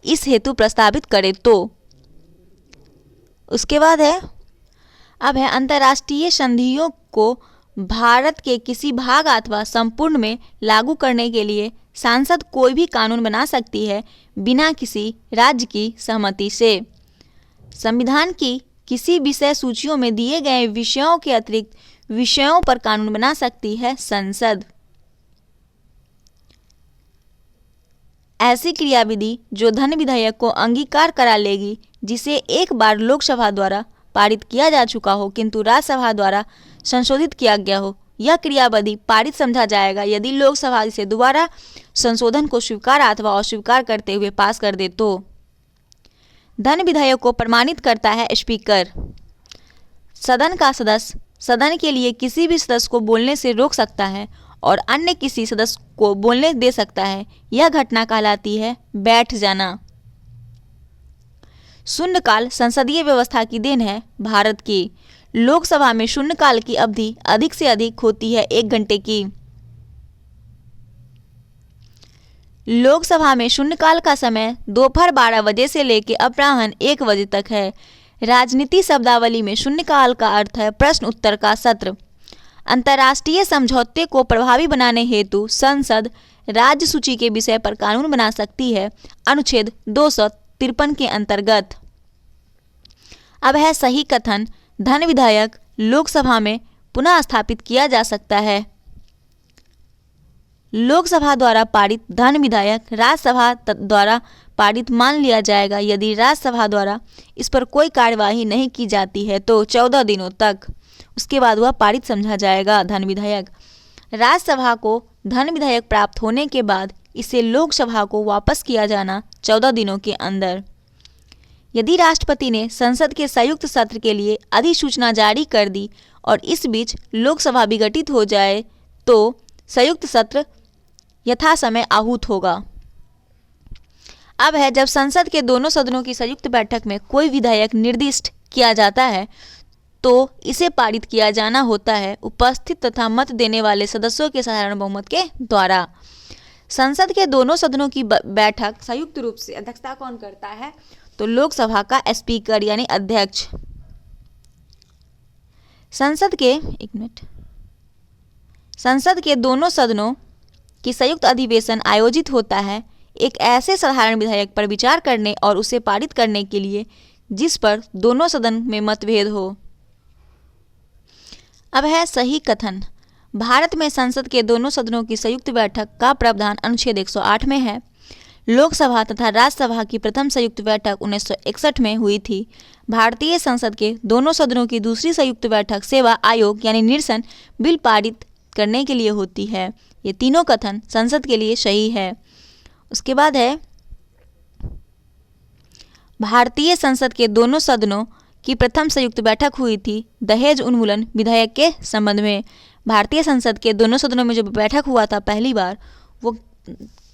इस हेतु प्रस्तावित करे तो। उसके बाद है अब है अंतर्राष्ट्रीय संधियों को भारत के किसी भाग अथवा संपूर्ण में लागू करने के लिए सांसद कोई भी कानून बना सकती है बिना किसी राज्य की सहमति से। संविधान की किसी विषय सूचियों में दिए गए विषयों के अतिरिक्त विषयों पर कानून बना सकती है संसद। ऐसी क्रियाविधि जो धन विधेयक को अंगीकार करा लेगी जिसे एक बार लोकसभा द्वारा पारित किया जा चुका हो किंतु राज्यसभा द्वारा संशोधित किया गया हो, यह क्रियाविधि पारित समझा जाएगा यदि लोकसभा इसे दोबारा संशोधन को स्वीकार अथवा अस्वीकार करते हुए पास कर दे तो। धन विधेयक को प्रमाणित करता है स्पीकर। सदन का सदस्य सदन के लिए किसी भी सदस्य को बोलने से रोक सकता है और अन्य किसी सदस्य को बोलने दे सकता है। यह घटना कहलाती है बैठ जाना। शून्यकाल संसदीय व्यवस्था की देन है भारत की। लोकसभा में शून्यकाल की अवधि अधिक से अधिक होती है 1 घंटे की। लोकसभा में शून्यकाल का समय दोपहर 12 बजे से लेकर अपराह्न 1 बजे तक है। राजनीति शब्दावली में शून्यकाल का अर्थ है प्रश्न उत्तर का सत्र। अंतर्राष्ट्रीय समझौते को प्रभावी बनाने हेतु संसद राज्य सूची के विषय पर कानून बना सकती है अनुच्छेद 253 के अंतर्गत। अब है सही कथन। धन विधेयक लोकसभा में पुनः स्थापित किया जा सकता है। लोकसभा द्वारा पारित धन विधेयक राज्यसभा द्वारा पारित मान लिया जाएगा यदि राज्यसभा द्वारा इस पर कोई कार्यवाही नहीं की जाती है तो 14 दिनों तक। उसके बाद वह पारित समझा जाएगा धन विधेयक। राज्यसभा को धन विधेयक प्राप्त होने के बाद इसे लोकसभा को वापस किया जाना 14 दिनों के अंदर। यदि राष्ट्रपति ने संसद के संयुक्त सत्र के लिए अधिसूचना जारी कर दी और इस बीच लोकसभा विघटित हो जाए तो संयुक्त सत्र यथासमय आहूत होगा। अब है जब संसद के दोनों सदनों की संयुक्त बैठक में कोई विधेयक निर्दिष्ट किया जाता है तो इसे पारित किया जाना होता है उपस्थित तथा मत देने वाले सदस्यों के साधारण बहुमत के द्वारा। संसद के दोनों सदनों की बैठक संयुक्त रूप से अध्यक्षता कौन करता है तो लोकसभा का स्पीकर यानी अध्यक्ष। संसद के दोनों सदनों की संयुक्त अधिवेशन आयोजित होता है एक ऐसे साधारण विधेयक पर विचार करने और उसे पारित करने के लिए जिस पर दोनों सदन में मतभेद हो। अब है सही कथन। भारत में संसद के दोनों सदनों की संयुक्त बैठक का प्रावधान अनुच्छेद 108 में है। लोकसभा तथा राज्यसभा की प्रथम संयुक्त बैठक 1961 में हुई थी। भारतीय संसद के दोनों सदनों की दूसरी संयुक्त बैठक सेवा आयोग यानी निरसन बिल पारित करने के लिए होती है। ये तीनों कथन संसद के लिए सही है। उसके बाद है भारतीय संसद के दोनों सदनों की प्रथम संयुक्त बैठक हुई थी दहेज उन्मूलन विधेयक के संबंध में। भारतीय संसद के दोनों सदनों में जो बैठक हुआ था पहली बार, वो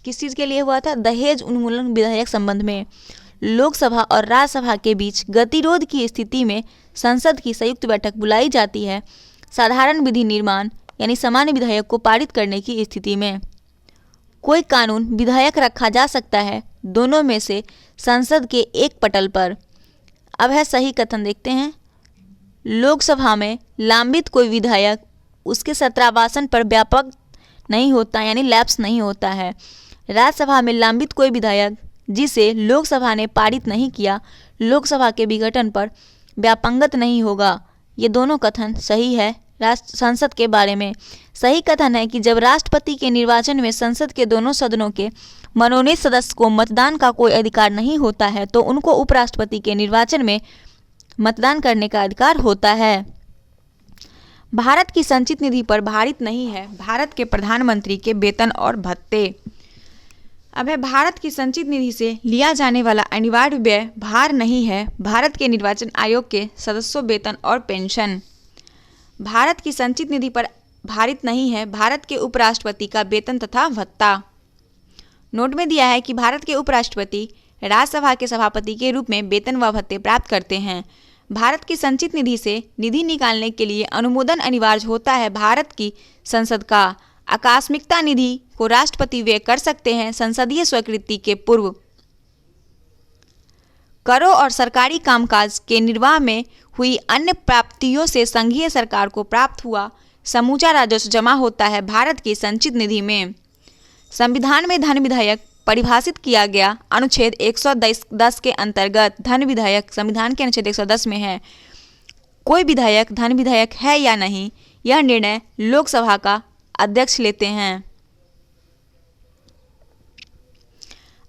किस चीज़ के लिए हुआ था? दहेज उन्मूलन विधेयक संबंध में। लोकसभा और राज्यसभा के बीच गतिरोध की स्थिति में संसद की संयुक्त बैठक बुलाई जाती है साधारण विधि निर्माण यानी सामान्य विधेयक को पारित करने की स्थिति में। कोई कानून विधेयक रखा जा सकता है दोनों में से संसद के एक पटल पर। अब है सही कथन, देखते हैं। लोकसभा में लंबित कोई विधेयक उसके सत्रावासन पर व्यापक नहीं होता यानी लैप्स नहीं होता है। राज्यसभा में लंबित कोई विधेयक जिसे लोकसभा ने पारित नहीं किया लोकसभा के विघटन पर व्यापंगत नहीं होगा। ये दोनों कथन सही है संसद के बारे में। सही कथन है कि जब राष्ट्रपति के निर्वाचन में संसद के दोनों सदनों के मनोनीत सदस्य को मतदान का कोई अधिकार नहीं होता है तो उनको उपराष्ट्रपति के निर्वाचन में मतदान करने का अधिकार होता है। भारत की संचित निधि पर भारित नहीं है भारत के प्रधानमंत्री के वेतन और भत्ते। अब है भारत की संचित निधि से लिया जाने वाला अनिवार्य व्यय भार नहीं है भारत के निर्वाचन आयोग के सदस्यों वेतन और पेंशन। भारत की संचित निधि पर भारित नहीं है भारत के उपराष्ट्रपति का वेतन तथा भत्ता। नोट में दिया है कि भारत के उपराष्ट्रपति राज्यसभा के सभापति के रूप में वेतन व भत्ते प्राप्त करते हैं। भारत की संचित निधि से निधि निकालने के लिए अनुमोदन अनिवार्य होता है भारत की संसद का। आकस्मिकता निधि को राष्ट्रपति व्यय कर सकते हैं संसदीय स्वीकृति के पूर्व। करों और सरकारी कामकाज के निर्वाह में हुई अन्य प्राप्तियों से संघीय सरकार को प्राप्त हुआ समूचा राजस्व जमा होता है भारत की संचित निधि में। संविधान में धन विधेयक परिभाषित किया गया अनुच्छेद 110 के अंतर्गत। धन विधेयक संविधान के अनुच्छेद 110 में है। कोई विधेयक धन विधेयक है या नहीं, यह निर्णय लोकसभा का अध्यक्ष लेते हैं।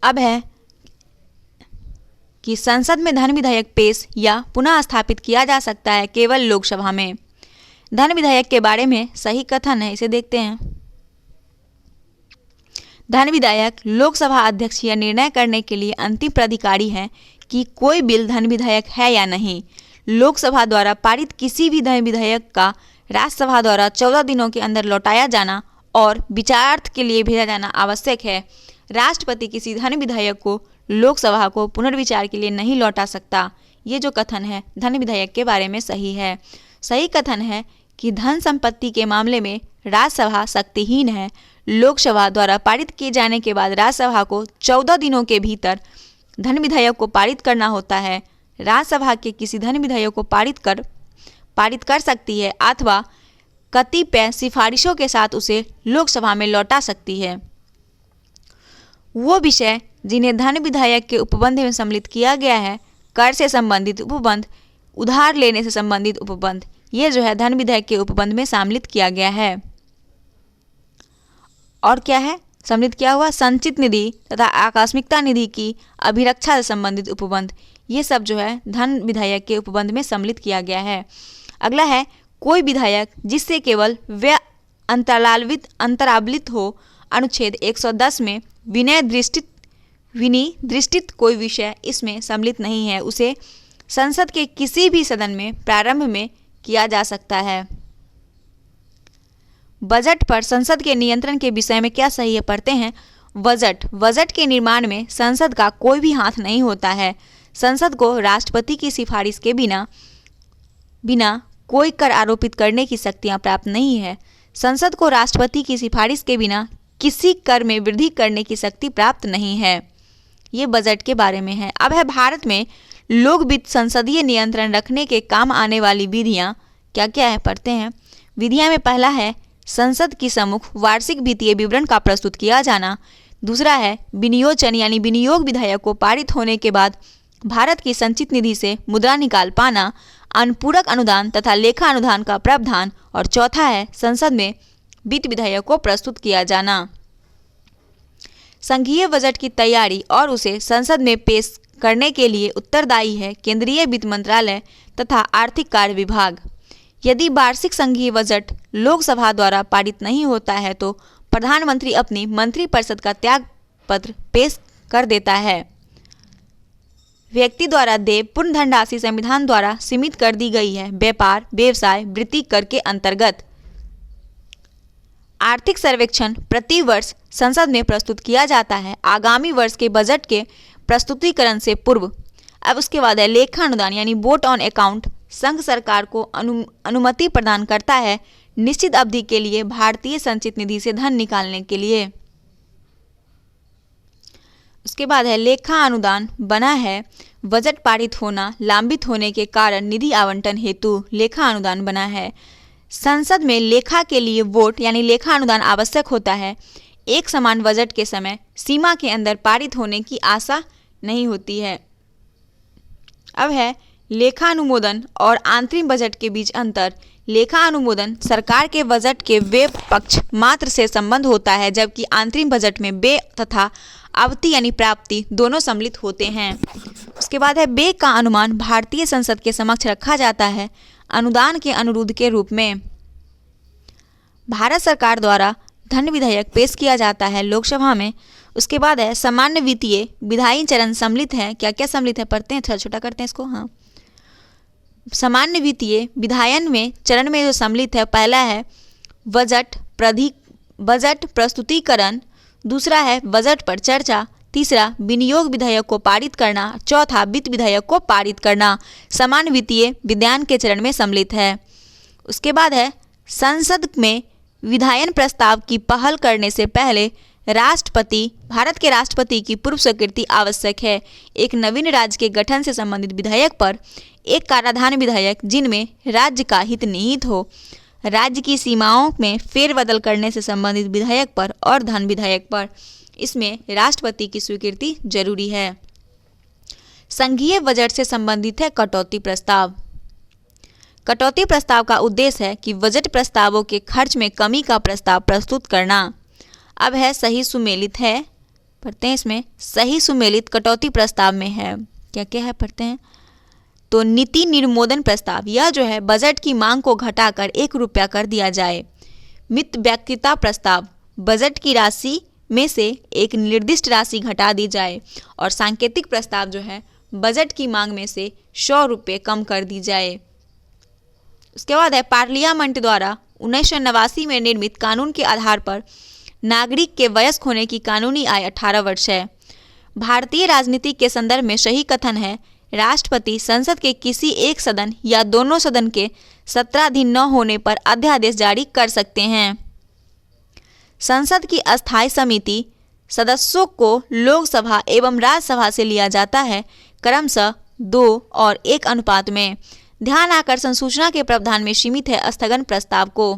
अब है कि संसद में धन विधेयक पेश या पुनः स्थापित किया जा सकता है केवल लोकसभा में। धन विधेयक के बारे में सही कथन है, इसे देखते हैं। धन विधेयक लोकसभा अध्यक्ष यह निर्णय करने के लिए अंतिम प्राधिकारी है कि कोई बिल धन विधेयक है या नहीं। लोकसभा द्वारा पारित किसी भी धन विधेयक का राज्यसभा द्वारा 14 दिनों के अंदर लौटाया जाना और विचारार्थ के लिए भेजा जाना आवश्यक है। राष्ट्रपति किसी धन विधेयक को लोकसभा को पुनर्विचार के लिए नहीं लौटा सकता। ये जो कथन है धन विधेयक के बारे में सही है। सही कथन है कि धन संपत्ति के मामले में राज्यसभा शक्तिहीन है। लोकसभा द्वारा पारित किए जाने के बाद राज्यसभा को 14 दिनों के भीतर धन विधेयक को पारित करना होता है। राज्यसभा के किसी धन विधेयक को पारित कर सकती है अथवा कतिपय सिफारिशों के साथ उसे लोकसभा में लौटा सकती है। वो विषय जिन्हें धन विधेयक के उपबंध में सम्मिलित किया गया है, कर से संबंधित उपबंध, उधार लेने से संबंधित उपबंध, ये जो है धन विधेयक के उपबंध में सम्मिलित किया गया है। और क्या है सम्मिलित किया हुआ? संचित निधि तथा आकस्मिकता निधि की अभिरक्षा से संबंधित उपबंध, ये सब जो है धन विधेयक के उपबंध में सम्मिलित किया गया है। अगला है कोई विधेयक जिससे केवल व्यय अंतरावलित हो। अनुच्छेद 110 में विनिर्दिष्ट कोई विषय इसमें सम्मिलित नहीं है, उसे संसद के किसी भी सदन में प्रारंभ में किया जा सकता है। बजट पर संसद के नियंत्रण के विषय में क्या सही है, पढ़ते हैं। बजट के निर्माण में संसद का कोई भी हाथ नहीं होता है। संसद को राष्ट्रपति की सिफारिश के बिना कोई कर आरोपित करने की शक्तियां प्राप्त नहीं है। संसद को राष्ट्रपति की सिफारिश के बिना किसी कर में वृद्धि करने की शक्ति प्राप्त नहीं है। ये बजट के बारे में है। अब है भारत में लोक वित्त संसदीय नियंत्रण रखने के काम आने वाली विधियां क्या क्या है, पढ़ते हैं। विधियां में पहला है संसद की सम्मुख वार्षिक वित्तीय विवरण का प्रस्तुत किया जाना। दूसरा है विनियोजन यानी विनियोग विधेयक को पारित होने के बाद भारत की संचित निधि से मुद्रा निकाल पाना, अनुपूरक अनुदान तथा लेखा अनुदान का प्रावधान। और चौथा है संसद में वित्त विधेयक को प्रस्तुत किया जाना। संघीय बजट की तैयारी और उसे संसद में पेश करने के लिए उत्तरदायी है केंद्रीय वित्त मंत्रालय तथा आर्थिक कार्य विभाग। यदि वार्षिक संघीय बजट लोकसभा द्वारा पारित नहीं होता है तो प्रधानमंत्री अपनी मंत्रिपरिषद का त्याग पत्र पेश कर देता है। व्यक्ति द्वारा देय पूर्ण धनराशि संविधान द्वारा सीमित कर दी गई है। व्यापार, व्यवसाय, वृत्ति कर के अंतर्गत आर्थिक सर्वेक्षण प्रति वर्ष संसद में प्रस्तुत किया जाता है आगामी वर्ष के बजट के प्रस्तुतिकरण से पूर्व। अब उसके बाद है लेखा अनुदान यानी वोट ऑन अकाउंट। संघ सरकार को अनुमति प्रदान करता है निश्चित अवधि के लिए भारतीय संचित निधि से धन निकालने के लिए। उसके बाद है लेखा अनुदान बना है बजट पारित होना लंबित होने के कारण निधि आवंटन हेतु लेखा अनुदान बना है। संसद में लेखा के लिए वोट यानी लेखा अनुदान आवश्यक होता है। एक समान बजट के समय सीमा के अंदर पारित होने की आशा नहीं होती है। अब है लेखा अनुमोदन और आंतरिक बजट के बीच अंतर। लेखा अनुमोदन सरकार के बजट के व्यय पक्ष मात्र से संबंध होता है, जबकि आंतरिक बजट में व्यय तथा आवती यानी प्राप्ति दोनों सम्मिलित होते हैं। उसके बाद है व्यय का अनुमान भारतीय संसद के समक्ष रखा जाता है अनुदान के अनुरोध के रूप में। भारत सरकार द्वारा धन विधेयक पेश किया जाता है लोकसभा में। उसके बाद है सामान्य वित्तीय विधायी चरण सम्मिलित है। क्या क्या सम्मिलित है पढ़ते हैं, थोड़ा छोटा करते हैं इसको। हाँ, सामान्य वित्तीय विधायन में चरण में जो सम्मिलित है, पहला है बजट प्रस्तुतिकरण, दूसरा है बजट पर चर्चा, तीसरा विनियोग विधेयक को पारित करना, चौथा वित्त विधेयक को पारित करना सामान्य वित्तीय विधायन के चरण में सम्मिलित है। उसके बाद है संसद में विधायन प्रस्ताव की पहल करने से पहले भारत के राष्ट्रपति की पूर्व स्वीकृति आवश्यक है। एक नवीन राज्य के गठन से संबंधित विधेयक पर, एक कराधान विधेयक जिनमें राज्य का हित निहित हो, राज्य की सीमाओं में फेरबदल करने से संबंधित विधेयक पर और धन विधेयक पर, इसमें राष्ट्रपति की स्वीकृति जरूरी है। संघीय बजट से संबंधित है कटौती प्रस्ताव। कटौती प्रस्ताव का उद्देश्य है कि बजट प्रस्तावों के खर्च में कमी का प्रस्ताव प्रस्तुत करना। अब है सही सुमेलित है, पढ़ते हैं इसमें। सही सुमेलित कटौती प्रस्ताव में है क्या क्या है पढ़ते हैं। तो नीति निर्मोदन प्रस्ताव, यह जो है बजट की मांग को घटाकर 1 रुपया कर दिया जाए। मित व्यक्तिता प्रस्ताव, बजट की राशि में से एक निर्दिष्ट राशि घटा दी जाए। और सांकेतिक प्रस्ताव जो है बजट की मांग में से 100 रुपये कम कर दी जाए। उसके बाद है पार्लियामेंट द्वारा 1989 में निर्मित कानून के आधार पर नागरिक के वयस्क होने की कानूनी आयु 18 वर्ष है। भारतीय राजनीति के संदर्भ में सही कथन है राष्ट्रपति संसद के किसी एक सदन या दोनों सदन के सत्राधीन न होने पर अध्यादेश जारी कर सकते हैं। संसद की अस्थायी समिति सदस्यों को लोकसभा एवं राज्यसभा से लिया जाता है क्रमशः 2 और 1 अनुपात में। ध्यान आकर्षण सूचना के प्रावधान में सीमित है स्थगन प्रस्ताव को।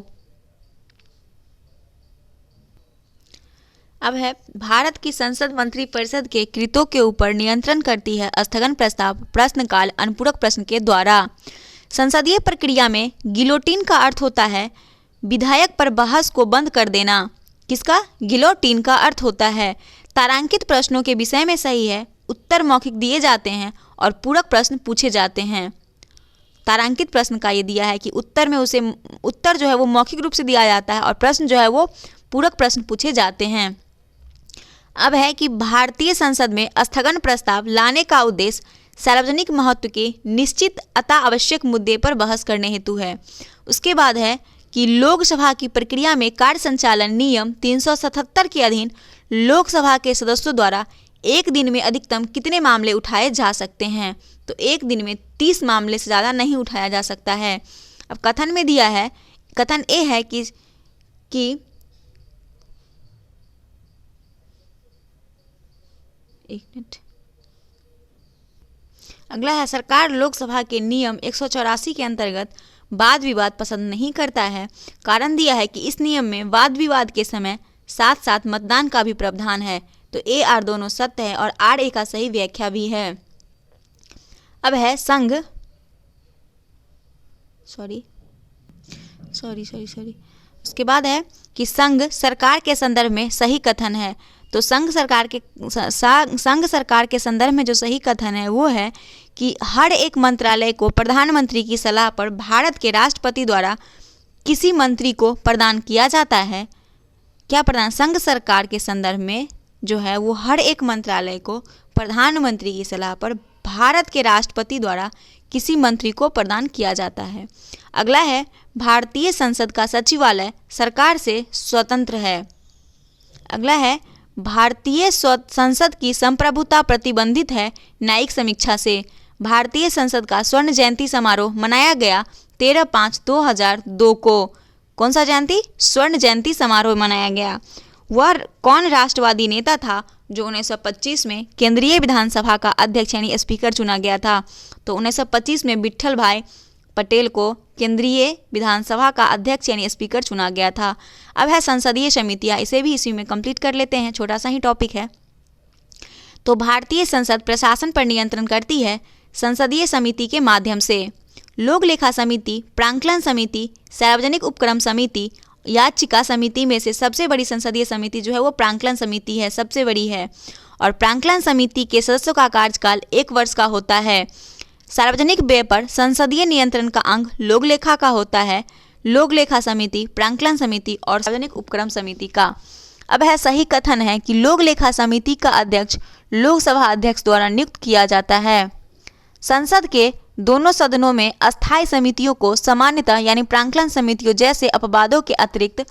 अब है भारत की संसद मंत्री परिषद के कृत्यों के ऊपर नियंत्रण करती है स्थगन प्रस्ताव प्रश्नकाल अनुपूरक प्रश्न के द्वारा। संसदीय प्रक्रिया में गिलोटिन का अर्थ होता है विधायक पर बहस को बंद कर देना। किसका? गिलोटिन का अर्थ होता है तारांकित प्रश्नों के विषय में सही है, उत्तर मौखिक दिए जाते हैं और पूरक प्रश्न पूछे जाते हैं। तारांकित प्रश्न का ये दिया है कि उत्तर जो है वो मौखिक रूप से दिया जाता है और प्रश्न जो है वो पूरक प्रश्न पूछे जाते हैं। अब है कि भारतीय संसद में स्थगन प्रस्ताव लाने का उद्देश्य सार्वजनिक महत्व के निश्चित अतः आवश्यक मुद्दे पर बहस करने हेतु है। उसके बाद है कि लोकसभा की प्रक्रिया में कार्य संचालन नियम 377 के अधीन लोकसभा के सदस्यों द्वारा एक दिन में अधिकतम कितने मामले उठाए जा सकते हैं। तो एक दिन में 30 मामले से ज़्यादा नहीं उठाया जा सकता है। अब कथन में दिया है, कथन ए है कि एक मिनट, अगला है सरकार लोकसभा के नियम 184 के अंतर्गत वाद विवाद पसंद नहीं करता है। कारण दिया है कि इस नियम में वाद विवाद के समय साथ साथ मतदान का भी प्रावधान है। तो ए आर दोनों सत्य है और आर ए का सही व्याख्या भी है। अब है संघ उसके बाद है कि संघ सरकार के संदर्भ में सही कथन है। तो संघ सरकार के संदर्भ में जो सही कथन है वो है कि हर एक मंत्रालय को प्रधानमंत्री की सलाह पर भारत के राष्ट्रपति द्वारा किसी मंत्री को प्रदान किया जाता है। क्या प्रदान? संघ सरकार के संदर्भ में जो है वो हर एक मंत्रालय को प्रधानमंत्री की सलाह पर भारत के राष्ट्रपति द्वारा किसी मंत्री को प्रदान किया जाता है। अगला है, भारतीय संसद का सचिवालय सरकार से स्वतंत्र है। अगला है, भारतीय संसद की संप्रभुता प्रतिबंधित है न्यायिक समीक्षा से। भारतीय संसद का स्वर्ण जयंती समारोह मनाया गया 13/5/2002 को। कौन सा जयंती? स्वर्ण जयंती समारोह मनाया गया। वह कौन राष्ट्रवादी नेता था जो 1925 में केंद्रीय विधानसभा का अध्यक्ष यानी स्पीकर चुना गया था? तो 1925 में विट्ठल भाई पटेल को केंद्रीय विधानसभा का अध्यक्ष यानी स्पीकर चुना गया था। अब है संसदीय समितियां, इसे भी इसी में कंप्लीट कर लेते हैं, छोटा सा ही टॉपिक है। तो भारतीय संसद प्रशासन पर नियंत्रण करती है संसदीय समिति के माध्यम से। लोक लेखा समिति, प्रांकलन समिति, सार्वजनिक उपक्रम समिति, याचिका समिति में से सबसे बड़ी संसदीय समिति जो है वो प्रांकलन समिति है, सबसे बड़ी है। और प्रांकलन समिति के सदस्यों का कार्यकाल 1 वर्ष का होता है। सार्वजनिक व्यय पर संसदीय नियंत्रण का अंग लोक लेखा का होता है। लोक लेखा समिति, प्रांकलन समिति और सार्वजनिक उपक्रम समिति का। अब है सही कथन है कि लोक लेखा समिति का अध्यक्ष लोकसभा अध्यक्ष द्वारा नियुक्त किया जाता है। संसद के दोनों सदनों में अस्थायी समितियों को सामान्यतः यानी प्रांकलन समितियों जैसे अपवादों के अतिरिक्त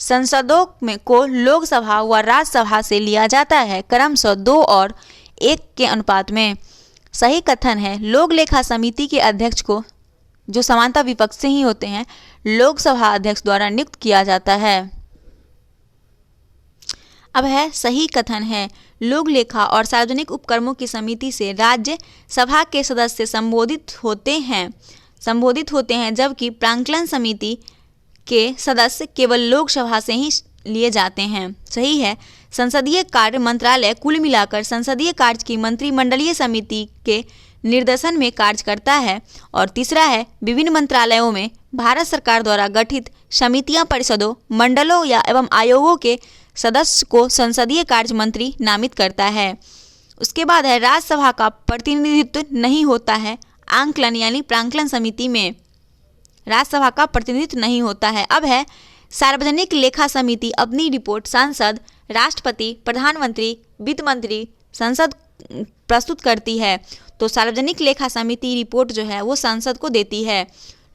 संसदों में को लोकसभा व राज्यसभा से लिया जाता है, क्रमशः 2 और 1 के अनुपात में। सही कथन है, लोक लेखा समिति के अध्यक्ष को, जो समानता विपक्ष से ही होते हैं, लोकसभा अध्यक्ष द्वारा नियुक्त किया जाता है। अब है सही कथन है, लोक लेखा और सार्वजनिक उपक्रमों की समिति से राज्य सभा के सदस्य संबोधित होते हैं, जबकि प्रांकलन समिति के सदस्य केवल लोकसभा से ही लिए जाते हैं। सही है, संसदीय कार्य मंत्रालय कुल मिलाकर संसदीय कार्य की मंत्रिमंडलीय समिति के निर्देशन में कार्य करता है। और तीसरा है, विभिन्न मंत्रालयों में भारत सरकार द्वारा गठित समितियां, परिषदों, मंडलों या एवं आयोगों के सदस्य को संसदीय कार्य मंत्री नामित करता है। उसके बाद है, राज्यसभा का प्रतिनिधित्व नहीं होता है आंकलन यानी प्रांकलन समिति में। राज्यसभा का प्रतिनिधित्व नहीं होता है। अब है, सार्वजनिक लेखा समिति अपनी रिपोर्ट सांसद, राष्ट्रपति, प्रधानमंत्री, वित्त मंत्री, संसद प्रस्तुत करती है। तो सार्वजनिक लेखा समिति रिपोर्ट जो है वो संसद को देती है।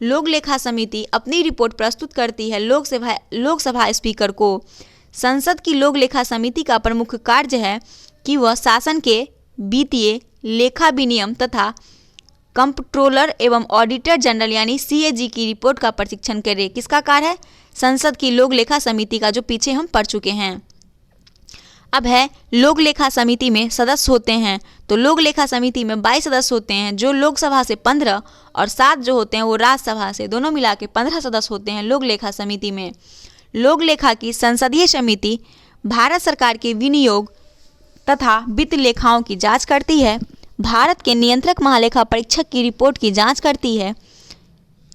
लोक लेखा समिति अपनी रिपोर्ट प्रस्तुत करती है लोकसभा स्पीकर को। संसद की लोक लेखा समिति का प्रमुख कार्य है कि वह शासन के वित्तीय, लेखा विनियम तथा कंप्ट्रोलर एवं ऑडिटर जनरल यानी CAG की रिपोर्ट का परीक्षण करे। किसका कार्य है? संसद की लोक लेखा समिति का, जो पीछे हम पढ़ चुके हैं। अब है, लोक लेखा समिति में सदस्य होते हैं। तो लोक लेखा समिति में 22 सदस्य होते हैं, जो लोकसभा से 15 और 7 जो होते हैं वो राज्यसभा से, दोनों मिला के 15 सदस्य होते हैं लोक लेखा समिति में। लोक लेखा की संसदीय समिति भारत सरकार के विनियोग तथा वित्त लेखाओं की जांच करती है। भारत के नियंत्रक महालेखा परीक्षक की रिपोर्ट की जांच करती है।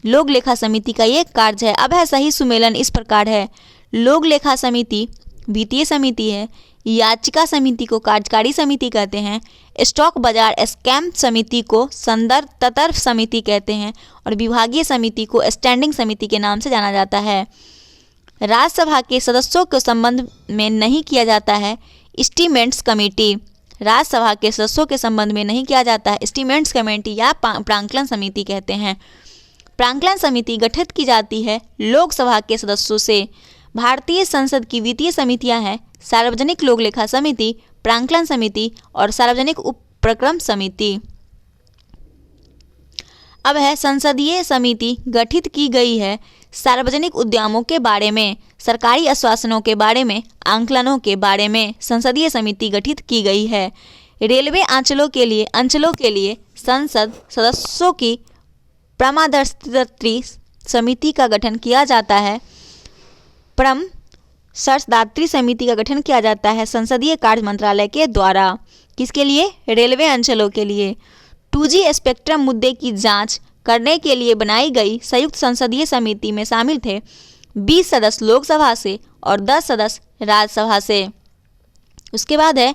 लोक लेखा समिति का ये कार्य है। अब है, सही सुमेलन इस प्रकार है, लोक लेखा समिति वित्तीय समिति है, याचिका समिति को कार्यकारी समिति कहते हैं, स्टॉक बाजार स्कैम समिति को संदर्भ तर्क समिति कहते हैं और विभागीय समिति को स्टैंडिंग समिति के नाम से जाना जाता है। राज्यसभा के सदस्यों के संबंध में नहीं किया जाता है एस्टीमेंट्स कमेटी। राज्यसभा के सदस्यों के संबंध में नहीं किया जाता है एस्टीमेंट्स कमेटी या प्रांकलन समिति कहते हैं। प्रांकलन समिति गठित की जाती है लोकसभा के सदस्यों से। भारतीय संसद की वित्तीय समितियां हैं सार्वजनिक लोक लेखा समिति, प्रांकलन समिति और सार्वजनिक उपक्रम समिति। अब है, संसदीय समिति गठित की गई है सार्वजनिक उद्यमों के बारे में, सरकारी आश्वासनों के बारे में, आंकलनों के बारे में संसदीय समिति गठित की गई है। रेलवे अंचलों के लिए संसद सदस्यों की परामर्शदात्री समिति का गठन किया जाता है। परामर्शदात्री समिति का गठन किया जाता है संसदीय कार्य मंत्रालय के द्वारा। किसके लिए? रेलवे अंचलों के लिए। 2G स्पेक्ट्रम मुद्दे की जांच करने के लिए बनाई गई संयुक्त संसदीय समिति में शामिल थे 20 सदस्य लोकसभा से और 10 सदस्य राज्यसभा से। उसके बाद है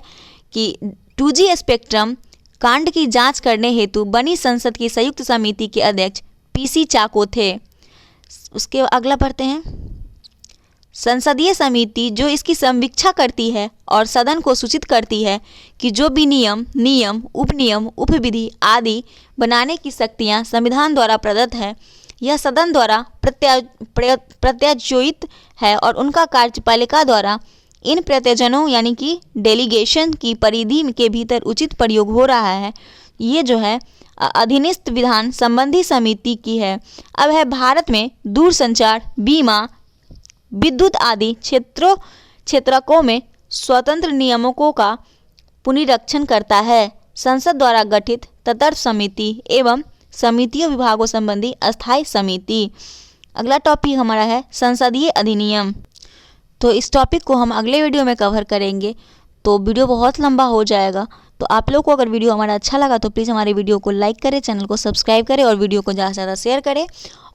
कि 2G स्पेक्ट्रम कांड की जांच करने हेतु बनी संसद की संयुक्त समिति के अध्यक्ष PC चाको थे। उसके अगला पढ़ते हैं, संसदीय समिति जो इसकी समीक्षा करती है और सदन को सूचित करती है कि जो भी नियम, उपनियम, उपविधि आदि बनाने की शक्तियां संविधान द्वारा प्रदत्त है, यह सदन द्वारा प्रत्याज्योत है और उनका कार्यपालिका द्वारा इन प्रत्यजनों यानी कि डेलीगेशन की परिधि के भीतर उचित प्रयोग हो रहा है। ये जो है अधीनस्थ विधान संबंधी समिति की है। अब है भारत में दूरसंचार, बीमा, विद्युत आदि क्षेत्रकों में स्वतंत्र नियामकों का पुनरीक्षण करता है। संसद द्वारा गठित तदर्थ समिति एवं समितियों विभागों संबंधी अस्थायी समिति। अगला टॉपिक हमारा है संसदीय अधिनियम। तो इस टॉपिक को हम अगले वीडियो में कवर करेंगे, तो वीडियो बहुत लंबा हो जाएगा। तो आप लोग को अगर वीडियो हमारा अच्छा लगा तो प्लीज़ हमारे वीडियो को लाइक करें, चैनल को सब्सक्राइब करें और वीडियो को ज़्यादा से ज़्यादा शेयर करें।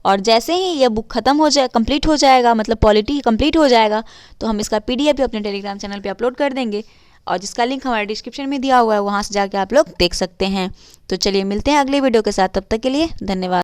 और जैसे ही ये बुक खत्म हो जाए, कंप्लीट हो जाएगा, मतलब पॉलिटी कंप्लीट हो जाएगा, तो हम इसका PDF भी अपने टेलीग्राम चैनल पे अपलोड कर देंगे और जिसका लिंक हमारे डिस्क्रिप्शन में दिया हुआ है, वहाँ से जाके आप लोग देख सकते हैं। तो चलिए मिलते हैं अगले वीडियो के साथ, तब तक के लिए धन्यवाद।